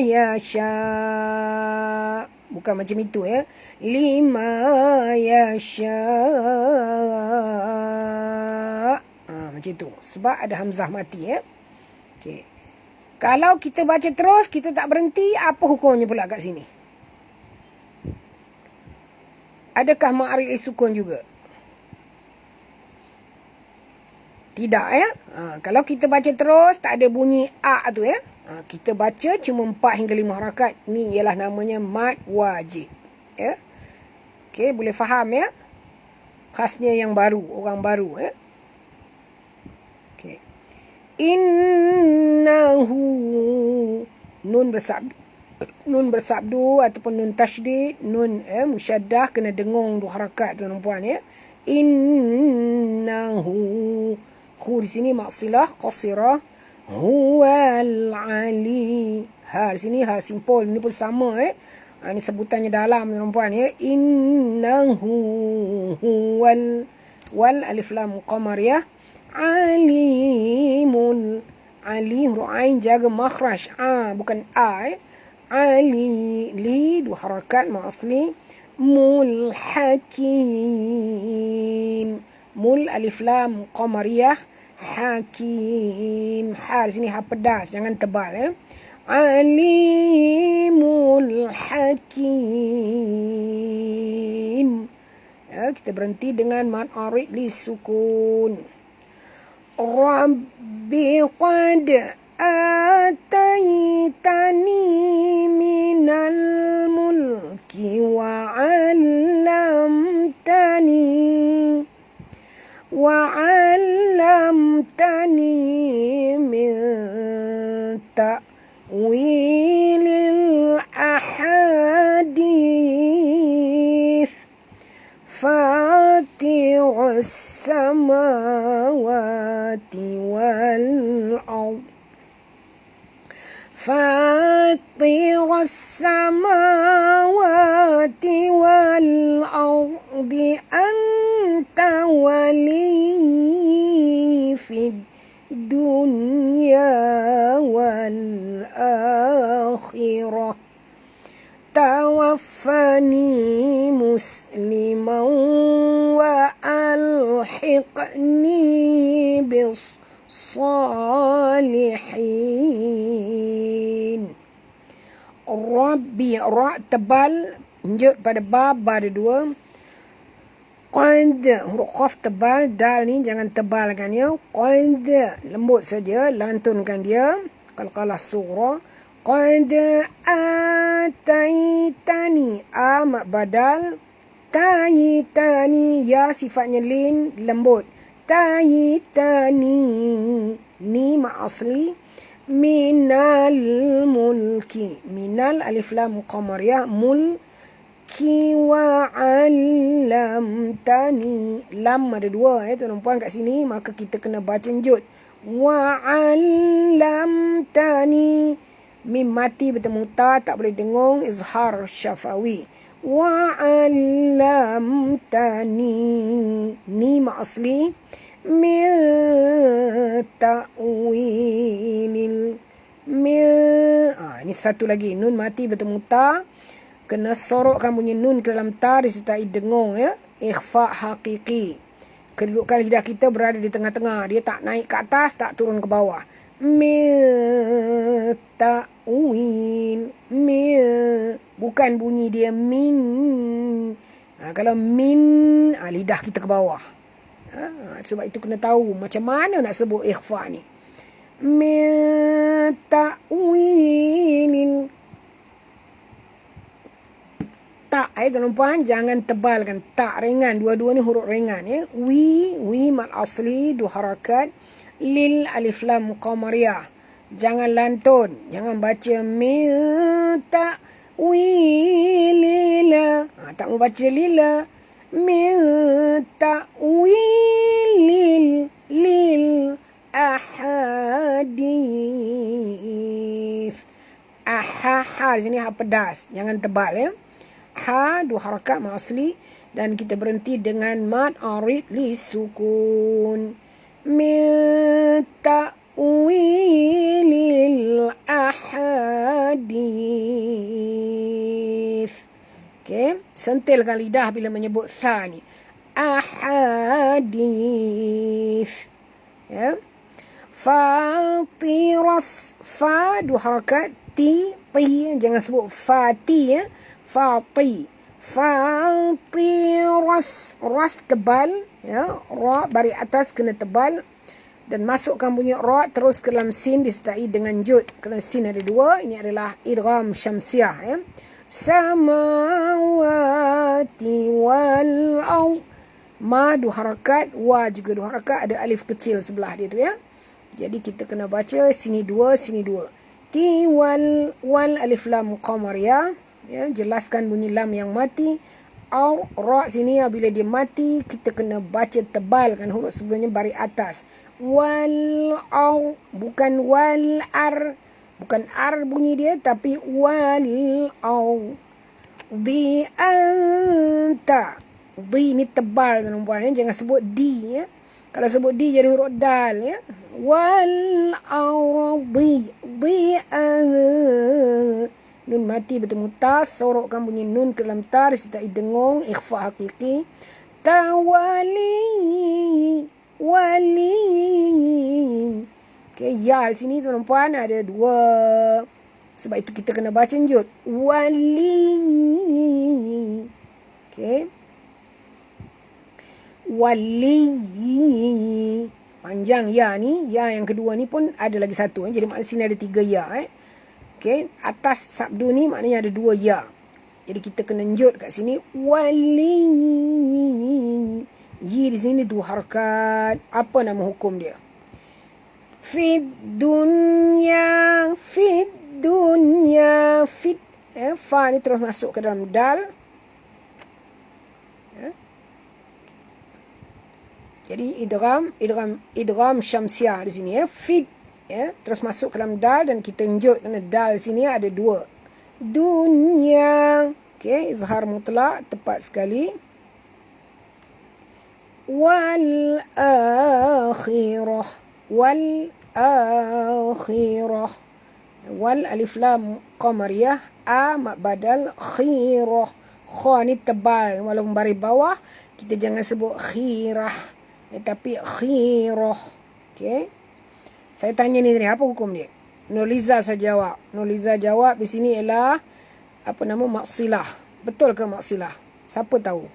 yasha. Bukan macam itu ya. Lima yasha. Macam itu. Sebab ada hamzah mati ya. Okey. Kalau kita baca terus, kita tak berhenti, apa hukumnya pula kat sini? Adakah ma'arif sukun juga? Tidak ya. Kalau kita baca terus, tak ada bunyi a tu ya. Kita baca cuma 4 hingga 5 harakat. Ni ialah namanya mad wajib. Ya. Okey, boleh faham ya? Khasnya yang baru, orang baru ya. Okey. Innahu, nun bersabdu ataupun nun tasydid, nun musyaddah kena dengung 2 harakat tuan-puan ya. Innahu, hu di sini maksilah qasirah. Huwal ali, ha di sini ha simpul, ni pun sama ni sebutannya dalam tuan-puan ya. Innahu huwal, wal alif lam qamariyah. Alimul, ali huruf ain jaga makhraj bukan a ali, li 2 harakat ma asli. Mul hakim, mul alif lam qamariyah, hakim, ha di sini ha pedas, jangan tebal ya. Alimul hakim ya, kita berhenti dengan mad arid li sukun. Rabbi qad ataitani minal mulki wa 'allamtani min ta'wilil ahadith. Fati'us samawati wal ard, Fati'us samawati wal ardi, anta wali fid dunya wal akhirah. Tawaffani musliman wa alhiqni bis salihin. Rabbi, ra tebal, njut pada ba ada 2. Qad, huruf qaf tebal, dal ni jangan tebalkan ya. Qad, lembut saja, lantunkan dia. Qalqalah sughra. Qad ataitani, a mak badal. Taitani, ya sifatnya lin, lembut. Taitani, ni mak asli. Minal mulki, minal alif lam qamariyah, mulki wa 'allamtani, lam ada 2 tuan-puan kat sini, maka kita kena baca njut. Wa 'allamtani, mim mati bertemu ta, tak boleh dengung, izhar syafawi. wa'allamtani. Ni mak asli. Min ta'wilil. Ini satu lagi. Nun mati bertemu ta. Kena sorokkan bunyi nun ke dalam ta disertai dengung, ya. Ikhfa hakiki. Kedudukan lidah kita berada di tengah-tengah. Dia tak naik ke atas, tak turun ke bawah. Min ta'wil. Bukan bunyi dia min. Kalau min, lidah kita ke bawah. Sebab itu kena tahu macam mana nak sebut ikhfa ni. Min ta'wilil. Tak, tuan-tuan, jangan tebalkan. Tak ringan. Dua-dua ni huruf ringan, ya. Wi mat asli, dua harakat. Lil alif lam qamariyah. Jangan lantun. Jangan baca min ta'wilila. Tak mau baca lila. Min ta'wilil lil ahadith. Ha di sini ha pedas. Jangan tebal, ya. Ha, dua harakat mat asli. Dan kita berhenti dengan mat arid li sukun. Min ta'wilil ahadith. Okay. Sentilkan lidah bila menyebut tha ni. Ahadith. Ya. Fatiras. Fa, dua harakat. Ti. Jangan sebut fati, ya. Fati. Fatiras. Ras tebal, ya. Ra baris atas kena tebal. Dan masukkan bunyi ra terus ke dalam sin disertai dengan jud. Kerana sin ada dua. Ini adalah idgham syamsiah, ya. Samawati wal ard. Ma dua harakat, wa juga dua harakat, ada alif kecil sebelah dia tu, ya. Jadi kita kena baca sini dua, sini dua. Ti wal alif lam qamariyah, ya. Jelaskan bunyi lam yang mati. Au ra sini bila dia mati kita kena baca tebalkan huruf sebelumnya baris atas. Wal au, bukan wal ar. Bukan ar bunyi dia tapi wal au. Di anta. Di ni tebal, tuan-tuan, ya. Jangan sebut di, ya. Kalau sebut di jadi huruf dal, ya. Wal ardi. Di nun mati bertemu ta, sorokkan bunyi nun ke dalam ta disertai dengung, ikhfa hakiki. Tawali. Wali. Okay, ya di sini tuan-tuan ada dua. Sebab itu kita kena baca jud. Wali. Okay. Wali. Panjang ya ni. Ya yang kedua ni pun ada lagi satu. Jadi maknanya sini ada tiga ya. Okay. Atas sabdu ni maknanya ada dua ya. Jadi kita kena njut kat sini. Wali. Yi di sini dua harakat. Apa nama hukum dia? Fid dunya. Fid dunya. Fid. Fa ni terus masuk ke dalam dal. Jadi idgham syamsiah di sini, ya. Fid, ya. Terus masuk ke dalam dal dan kita njut kerana dal di sini ada dua. Dunya. Okey, izhar mutlak tepat sekali. Wal akhirah. Wal akhirah. Wal alif lam qamariyah. A mak badal khirah. Kha ni tebal walaupun baris bawah kita jangan sebut khirah. Tapi khirah. Okey. Saya tanya ni tadi, apa hukum dia? Nurliza saya jawab. Nurliza jawab di sini ialah apa nama maksilah. Betul ke maksilah? Siapa tahu?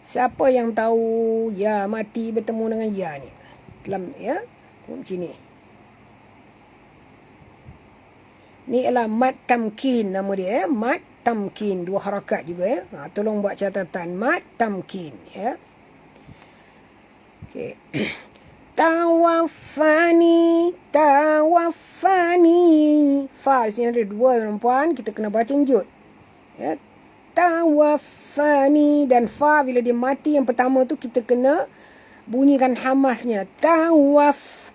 Siapa yang tahu ya mati bertemu dengan ya ni? Dalam, ya. Macam ni. Ni ialah mat tamkin nama dia, ya. Mat tamkin, dua harakat juga, ya. Tolong buat catatan mat tamkin, ya. Okey. Tawaffani. Fa di sini ada dua, tuan-puan, kita kena baca njut, ya. Tawaffani, dan fa bila dia mati yang pertama tu kita kena bunyikan hamasnya. Tawaffani.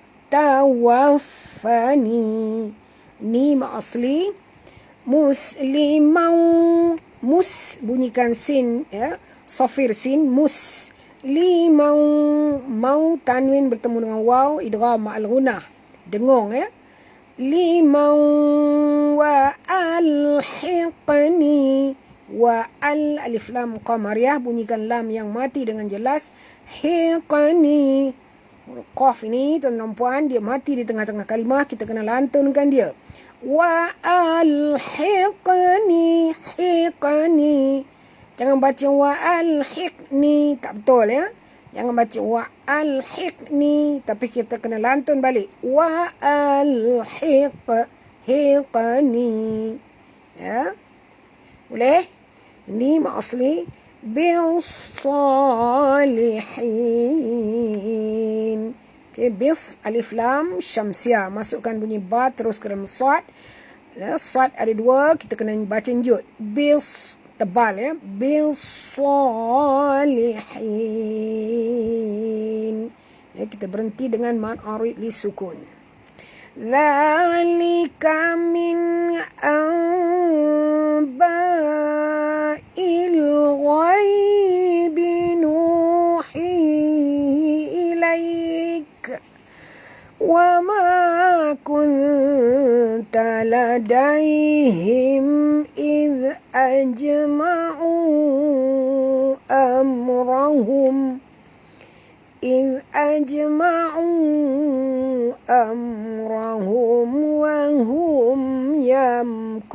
Ni mak asli. muslimau, mus bunyikan sin ya, sofir sin, muslimau, mau tanwin bertemu dengan waw, idgham ma'al ghunnah, dengung ya. Limau wa alhiqni, wa alif lam qamariyah, bunyikan lam yang mati dengan jelas. Hiqni, qaf ini tuan-tuan puan, dia mati di tengah-tengah kalimah, kita kena lantunkan dia. Wa alhiqni, hiqni, jangan baca wa alhiqni, tak betul ya. Jangan baca wa alhiqni, tapi kita kena lantun balik. Wa alhiqni. Ya. Boleh? Ini mak asli bis-salihin. Okay, bis alif lam syamsiah. Masukkan bunyi ba terus ke dalam sad. Sad ada dua, kita kena baca jud. Bis tebal ya, bis-salihin. Ya, kita berhenti dengan mad arid li sukun. Dzalika min anba'il ghaibi nuhi ilaik wa ma kunta ladaihim idh ajma'u amrahum wa hum yamkurun.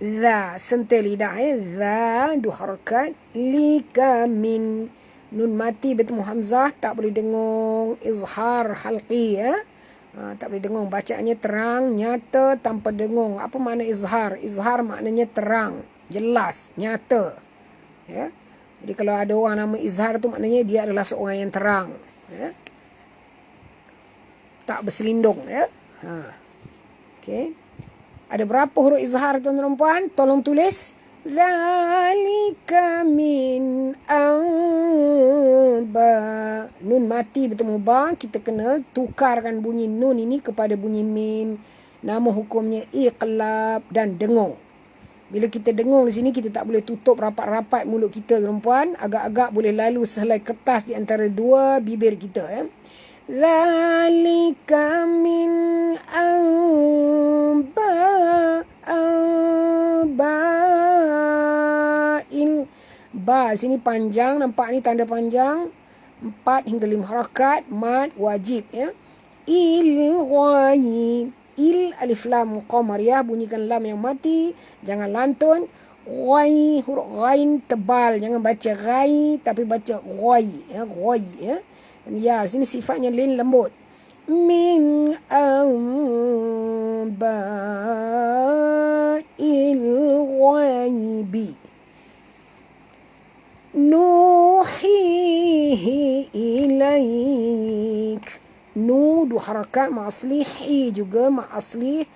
Dha sentil lidah dha dua harakat. Lika min, nun mati bertemu hamzah, tak boleh dengung izhar halqi ya. Tak boleh dengung, bacaannya terang, nyata tanpa dengung. Apa makna izhar? Izhar maknanya terang, jelas, nyata. Ya. Jadi kalau ada orang nama izhar tu maknanya dia adalah seorang yang terang. Ya. Tak berselindung. Ya. Okay. Ada berapa huruf izhar tuan-tuan puan? Tolong tulis. Zalika min amba. Nun mati bertemu ba, kita kena tukarkan bunyi nun ini kepada bunyi mim. Nama hukumnya iqlab dan dengung. Bila kita dengung di sini, kita tak boleh tutup rapat-rapat mulut kita, tuan-puan. Agak-agak boleh lalu sehelai kertas di antara dua bibir kita. Ya. Zalika min amba'il. Ba sini panjang, nampak ni tanda panjang. 4 hingga 5 harakat, mad wajib. Ya. Il ghaib. Il alif lam qamariyah, bunyikan lam yang mati, jangan lantun. Ghai, huruf ghain tebal, jangan baca ghai tapi baca ghai ya, ghai ya. Ya, sini sifatnya lin lembut. Min amba'il ghaibi nuhihi ilaik. Nu dua harakat, mak asli. Hi juga mak asli.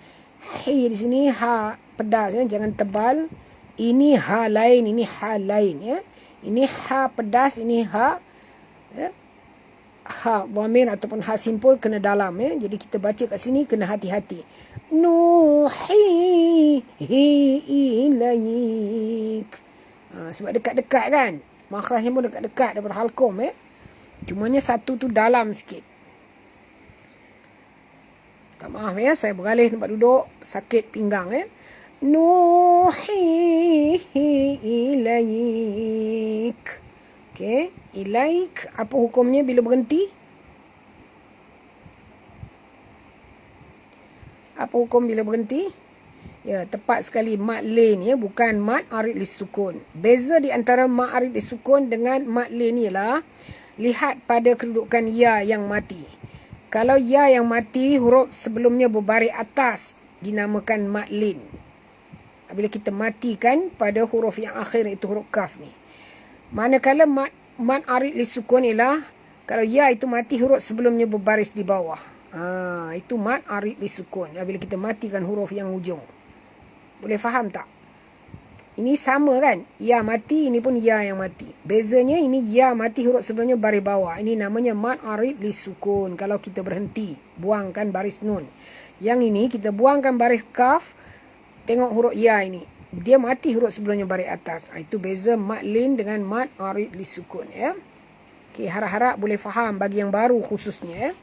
Hi di sini ha pedas ya, jangan tebal. Ini ha lain, ini ha lain ya. Ini ha pedas, ini ha ya. Ha dhamir ataupun ha simpul kena dalam ya. Jadi kita baca kat sini kena hati-hati. Nuhihi ilaik. Sebab dekat-dekat kan. Makhrajnya pun dekat-dekat daripada halqum ya. Cumanya satu tu dalam sikit. Tak maaf ya, saya beralih tempat duduk, sakit pinggang ya. Nuhihi ilaik. Okey, ilaik apa hukumnya bila berhenti? Apa hukum bila berhenti? Ya, tepat sekali mad lin ya, bukan mad arid lisukun. Beza di antara mad arid lisukun dengan mad lin ialah lihat pada kedudukan ya yang mati. Kalau ya yang mati, huruf sebelumnya berbaris atas, dinamakan mad lin. Bila kita matikan pada huruf yang akhir, itu huruf kaf ni. Manakala mad arid li sukun ialah kalau ya itu mati, huruf sebelumnya berbaris di bawah. Itu mad arid li sukun. Bila kita matikan huruf yang hujung. Boleh faham tak? Ini sama kan? Ya mati, ini pun ya yang mati. Bezanya ini ya mati huruf sebelumnya baris bawah. Ini namanya mad arid li sukun. Kalau kita berhenti, buangkan baris nun. Yang ini kita buangkan baris kaf. Tengok huruf ya ini. Dia mati huruf sebelumnya baris atas. Itu beza mad lin dengan mad arid li sukun. Ya. Okay, harap-harap boleh faham bagi yang baru khususnya. Ya.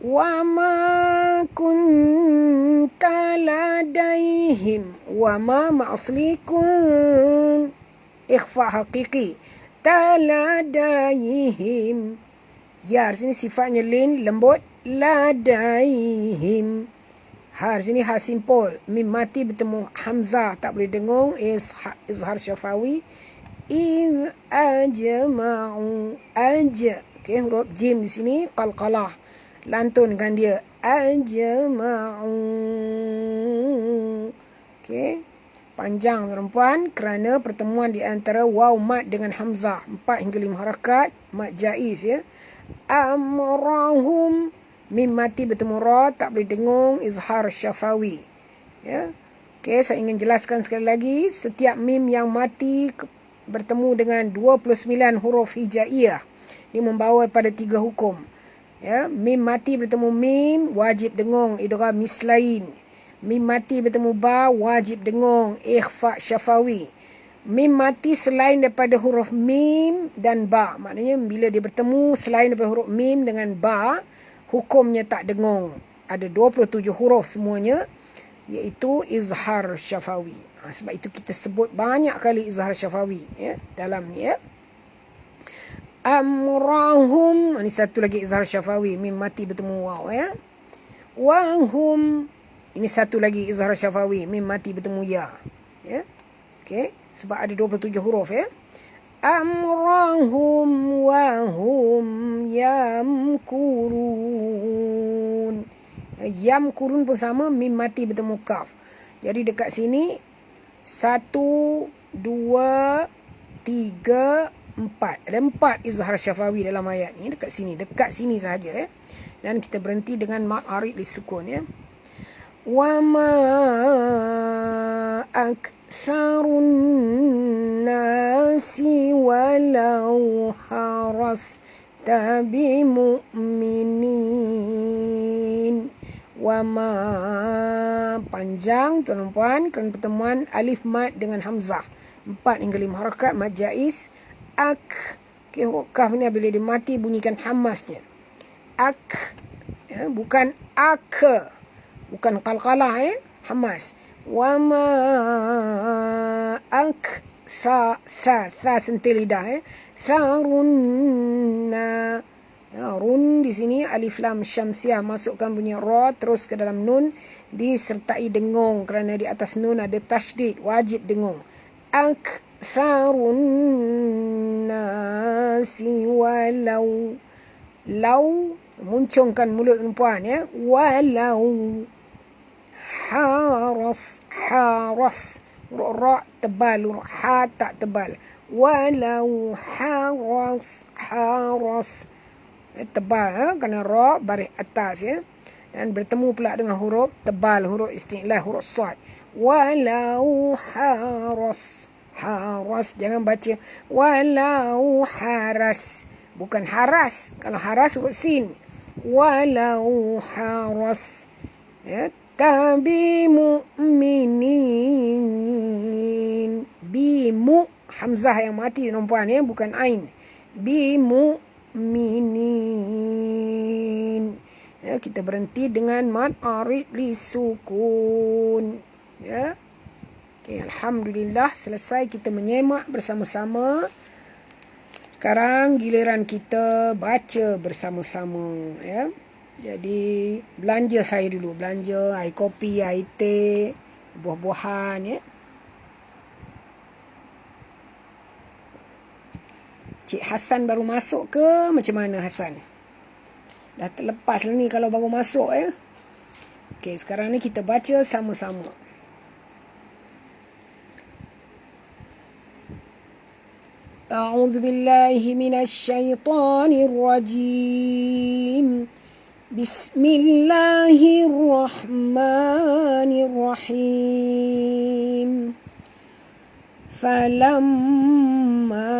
وَمَا كُنْتَ لَدَيْهِمْ وَمَا مَأَصْلِي كُنْ إخفاء حقيقي تَلَدَيْهِمْ ya, di sini sifatnya lin lembut ladaihim. Ha, di sini ha simpul. Mim mati bertemu hamzah tak boleh dengung. Izhar syafawi. إِذْ أَجْمَعُوا okay, huruf jim di sini qalqalah. Lantunkan dia ajma'u. Okey. Panjang perempuan kerana pertemuan di antara waw mad dengan hamzah 4 hingga 5 harakat mad jaiz ya. Amrahum mim mati bertemu ra tak boleh dengung izhar syafawi. Ya. Okey, saya ingin jelaskan sekali lagi setiap mim yang mati bertemu dengan 29 huruf hijaiyah dia membawa pada 3 hukum. Ya, mim mati bertemu mim wajib dengung idgham mislain. Mim mati bertemu ba wajib dengung ikhfa syafawi. Mim mati selain daripada huruf mim dan ba. Maknanya bila dia bertemu selain daripada huruf mim dengan ba, hukumnya tak dengung. Ada 27 huruf semuanya iaitu izhar syafawi. Sebab itu kita sebut banyak kali izhar syafawi ya dalam ni ya. Amrahum, ini satu lagi izhar syafawi, mim mati bertemu waw ya. Wahum, ini satu lagi izhar syafawi, mim mati bertemu ya. Ya. Okey, sebab ada 27 huruf ya. Amrahum wahum yamkurun. Yamkurun pun sama, mim mati bertemu kaf. Jadi dekat sini 1 2 3 4. Ada 4 izhar syafawi dalam ayat ni. Dekat sini sahaja ya. Dan kita berhenti dengan mad arid li sukun ya. Wa ma aktsarun nasi walau harasta bimu'minin. Wa ma panjang tuan-tuan kerana pertemuan alif mad dengan hamzah 4 hingga 5 harakat mad jaiz. Ak, okay, huruf kaf ni bila dia mati bunyikan hamasnya. Ak, ya, bukan ak, bukan qalqalah ya, hamas. Wama ak sa sentil lidah ya. Sarunna. Ya, run di sini alif lam syamsiah masukkan bunyi ra terus ke dalam nun disertai dengung kerana di atas nun ada tasydid wajib dengung. Ak Aktharun nasi walau. Lau, muncungkan mulut perempuan ya. Walau haras. Ra tebal, ha tak tebal. Walau haras. Tebal ha? Kerana ra baris atas ya. Dan bertemu pula dengan huruf tebal, huruf isti'lah, huruf sad. Walau haras. Jangan baca walau haras, bukan haras. Kalau haras huruf sin. Walau haras ya, tabi mu'minin. Bimu hamzah yang mati perempuan ya, bukan ain. Bimu'minin ya, kita berhenti dengan mad arid li sukun ya. Okay, alhamdulillah selesai kita menyemak bersama-sama. Sekarang giliran kita baca bersama-sama ya. Jadi belanja saya dulu, belanja air kopi, air teh, buah-buahan ya. Cik Hasan baru masuk ke macam mana Hasan? Dah terlepas lah ni kalau baru masuk ya. Okey, sekarang ni kita baca sama-sama. أعوذ بالله من الشيطان الرجيم بسم الله الرحمن الرحيم فلما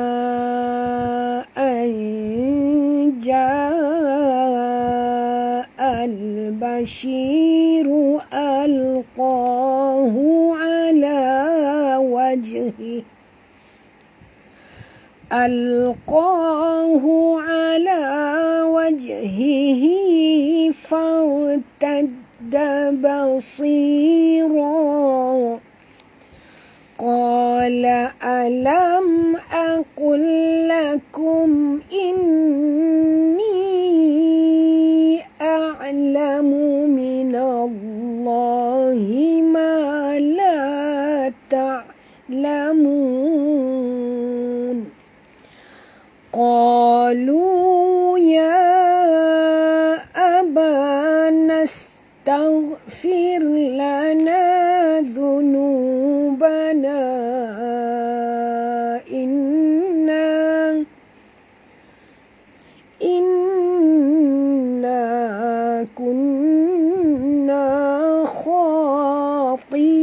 أن جاء البشير ألقاه على وجهه فارتد بصيرا قال ألم أقل لكم إني أعلم من الله ما لا تعلمون قالوا يا أبانا استغفر لنا ذنوبنا إنا كنا خاطئين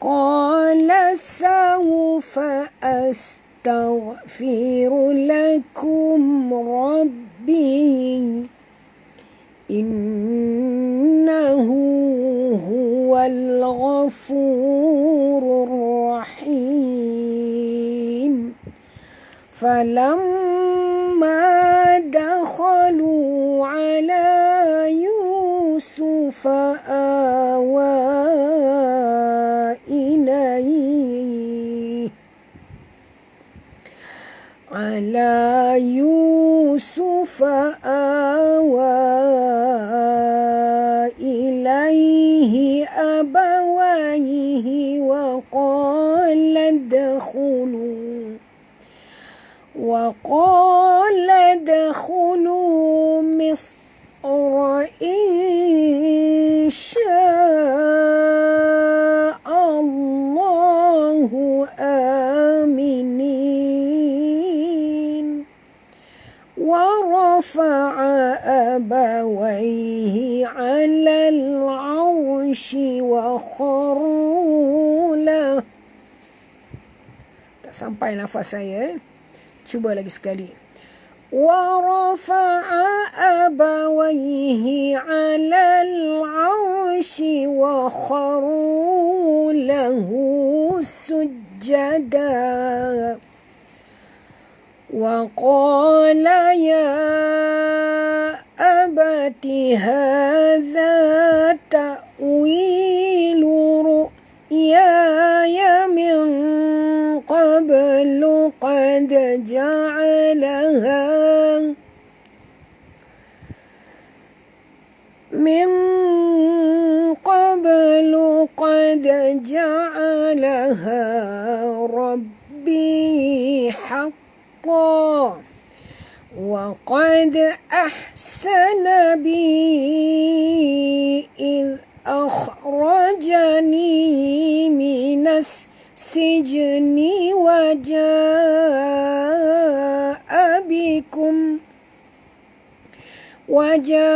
قال سوف أستغفر لكم ربي إنه هو الغفور الرحيم فلما دخلوا على يوسف آوى إليه أبويه وقال ادخلوا مصر إن شاء الله آمنين ورفع أبويه على العرش وخروا له. Tak sampai nafas saya. Cuba lagi sekali. ورفع أبويه على العرش وخروا له سجدا وقال يا أبت هذا تأويل رؤياي من قبل قد جعلها ربي حقا وقد أحسن بي إذ أخرجني من السجن وجاء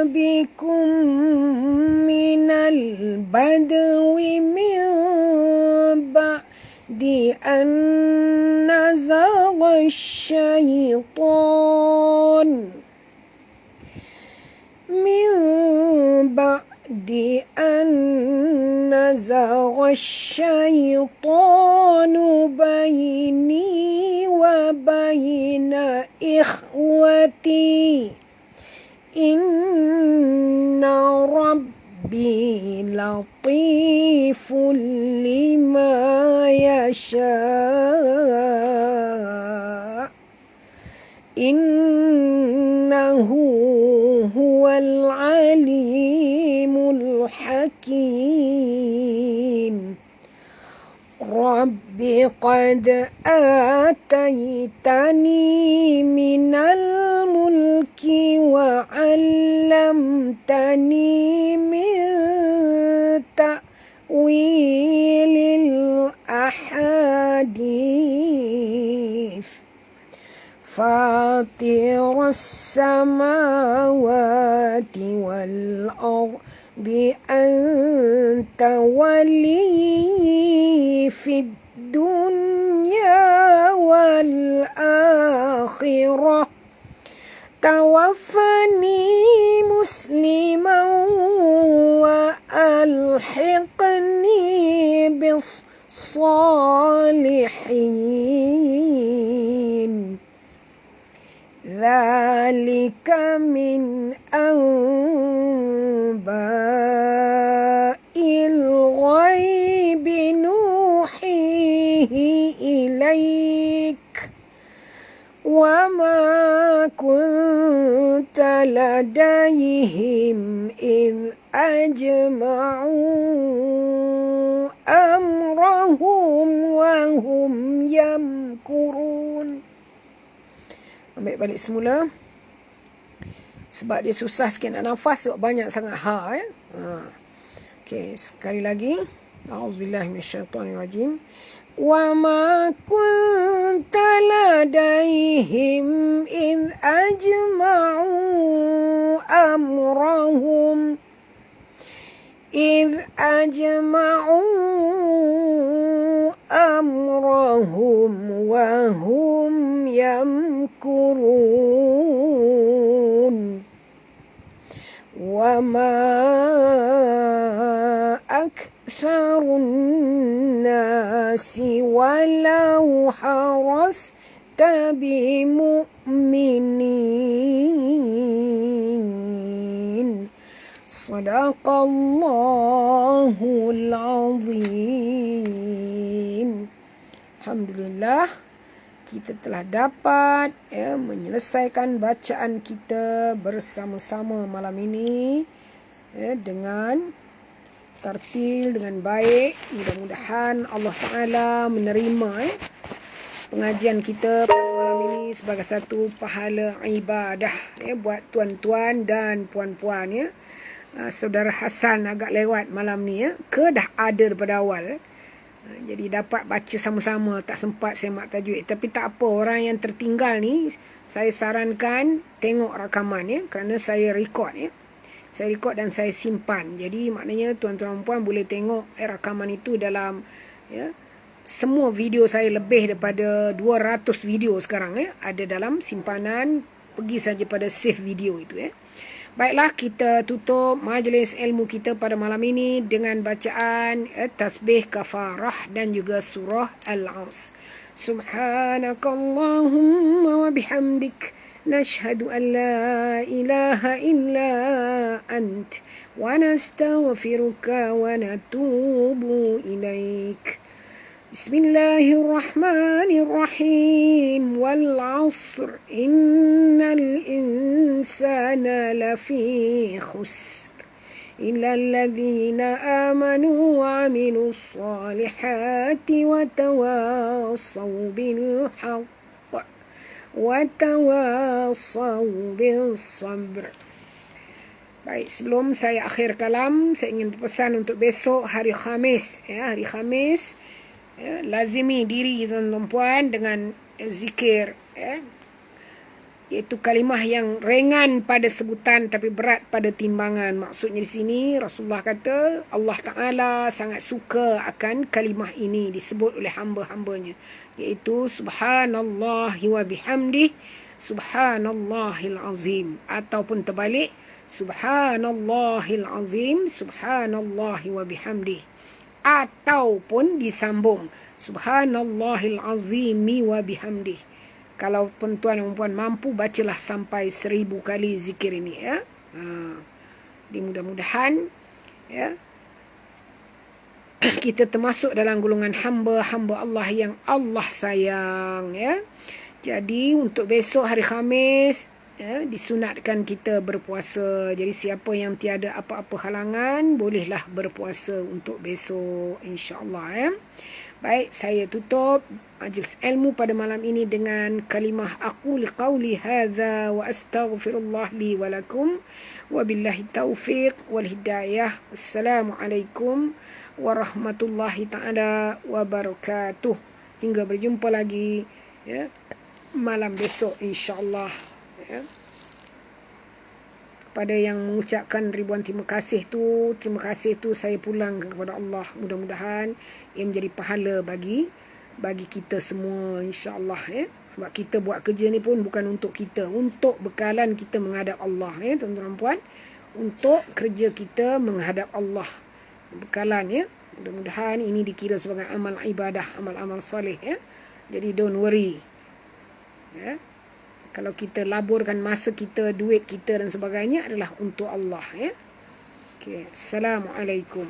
بكم من البدو من بعد أن نزغ الشيطان بيني وبين إخوتي إن ربي لطيف لما يشاء إنه هو العليم الحكيم رب قد آتيتني من الملك وعلمتني من تأويل الأحاديث فاطر السماوات والأرض أنت ولي في الدنيا والآخرة توفني مسلما وألحقني بالصالحين ذلك من أنباء الغيب نوحيه إليك وما كنت لديهم إذ أجمعوا أمرهم وهم يمكرون. Ambil balik semula. Sebab dia susah sikit nak nafas, sebab banyak sangat ha. Okey, sekali lagi. A'udzubillahi minasyaitonirrajim. Wa ma kunta ladaihim in ajma'u amrahum إذ أجمعوا أمرهم وهم يمكرون وما أكثر الناس ولو حرصت بمؤمنين Sadaqallahul Azim. Alhamdulillah, kita telah dapat menyelesaikan bacaan kita bersama-sama malam ini dengan tartil, dengan baik. Mudah-mudahan Allah Ta'ala menerima pengajian kita pada malam ini sebagai satu pahala ibadah buat tuan-tuan dan puan-puan Saudara Hasan agak lewat malam ni ke dah ada daripada awal. Jadi dapat baca sama-sama, tak sempat semak tajwid. Tapi tak apa, orang yang tertinggal ni saya sarankan tengok rakaman kerana saya rekod Saya rekod dan saya simpan. Jadi maknanya tuan-tuan dan puan boleh tengok rakaman itu dalam semua video saya, lebih daripada 200 video sekarang ada dalam simpanan. Pergi saja pada save video itu Baiklah, kita tutup majlis ilmu kita pada malam ini dengan bacaan tasbih kafarah dan juga surah Al-As. Subhanakallahumma wa bihamdik nashhadu an la ilaha illa ant wa nastaghfiruka wa natubu ilaik. Bismillahirrahmanirrahim. Wal 'asr innal insana lafi khusr illa alladhina amanu wa 'amilus salihati wa tawassaw bil haqq wa tawassaw bis sabr. Baik, sebelum saya akhir kalam, saya ingin berpesan untuk besok hari Khamis hari Khamis lazimi diri tuan-tuan puan dengan zikir iaitu kalimah yang ringan pada sebutan tapi berat pada timbangan. Maksudnya di sini Rasulullah kata Allah Ta'ala sangat suka akan kalimah ini disebut oleh hamba-hambanya, iaitu subhanallahi wa bihamdih subhanallahil azim, ataupun terbalik subhanallahil azim subhanallahi wa bihamdih, ataupun disambung subhanallahil azimi wa bihamdih. Kalau tuan dan puan mampu, bacalah sampai 1000 kali zikir ini Jadi mudah-mudahan kita termasuk dalam golongan hamba-hamba Allah yang Allah sayang Jadi untuk besok hari Khamis disunatkan kita berpuasa. Jadi siapa yang tiada apa-apa halangan, bolehlah berpuasa untuk besok, insya-Allah Baik, saya tutup majlis ilmu pada malam ini dengan kalimah aqul qauli hadza wa astaghfirullah li wa lakum wa billahi taufiq wal hidayah. Assalamualaikum warahmatullahi taala wabarakatuh. Hingga berjumpa lagi malam besok insya-Allah. Ya. Pada yang mengucapkan ribuan terima kasih tu saya pulang kepada Allah. Mudah-mudahan ia menjadi pahala bagi kita semua insya-Allah ya. Sebab kita buat kerja ni pun bukan untuk kita, untuk bekalan kita menghadap Allah ya tuan-tuan dan puan. Untuk kerja kita menghadap Allah. Bekalan ya. Mudah-mudahan ini dikira sebagai amal ibadah, amal-amal soleh ya. Jadi don't worry. Ya. Kalau kita laburkan masa kita, duit kita dan sebagainya adalah untuk Allah ya. Okey, assalamualaikum.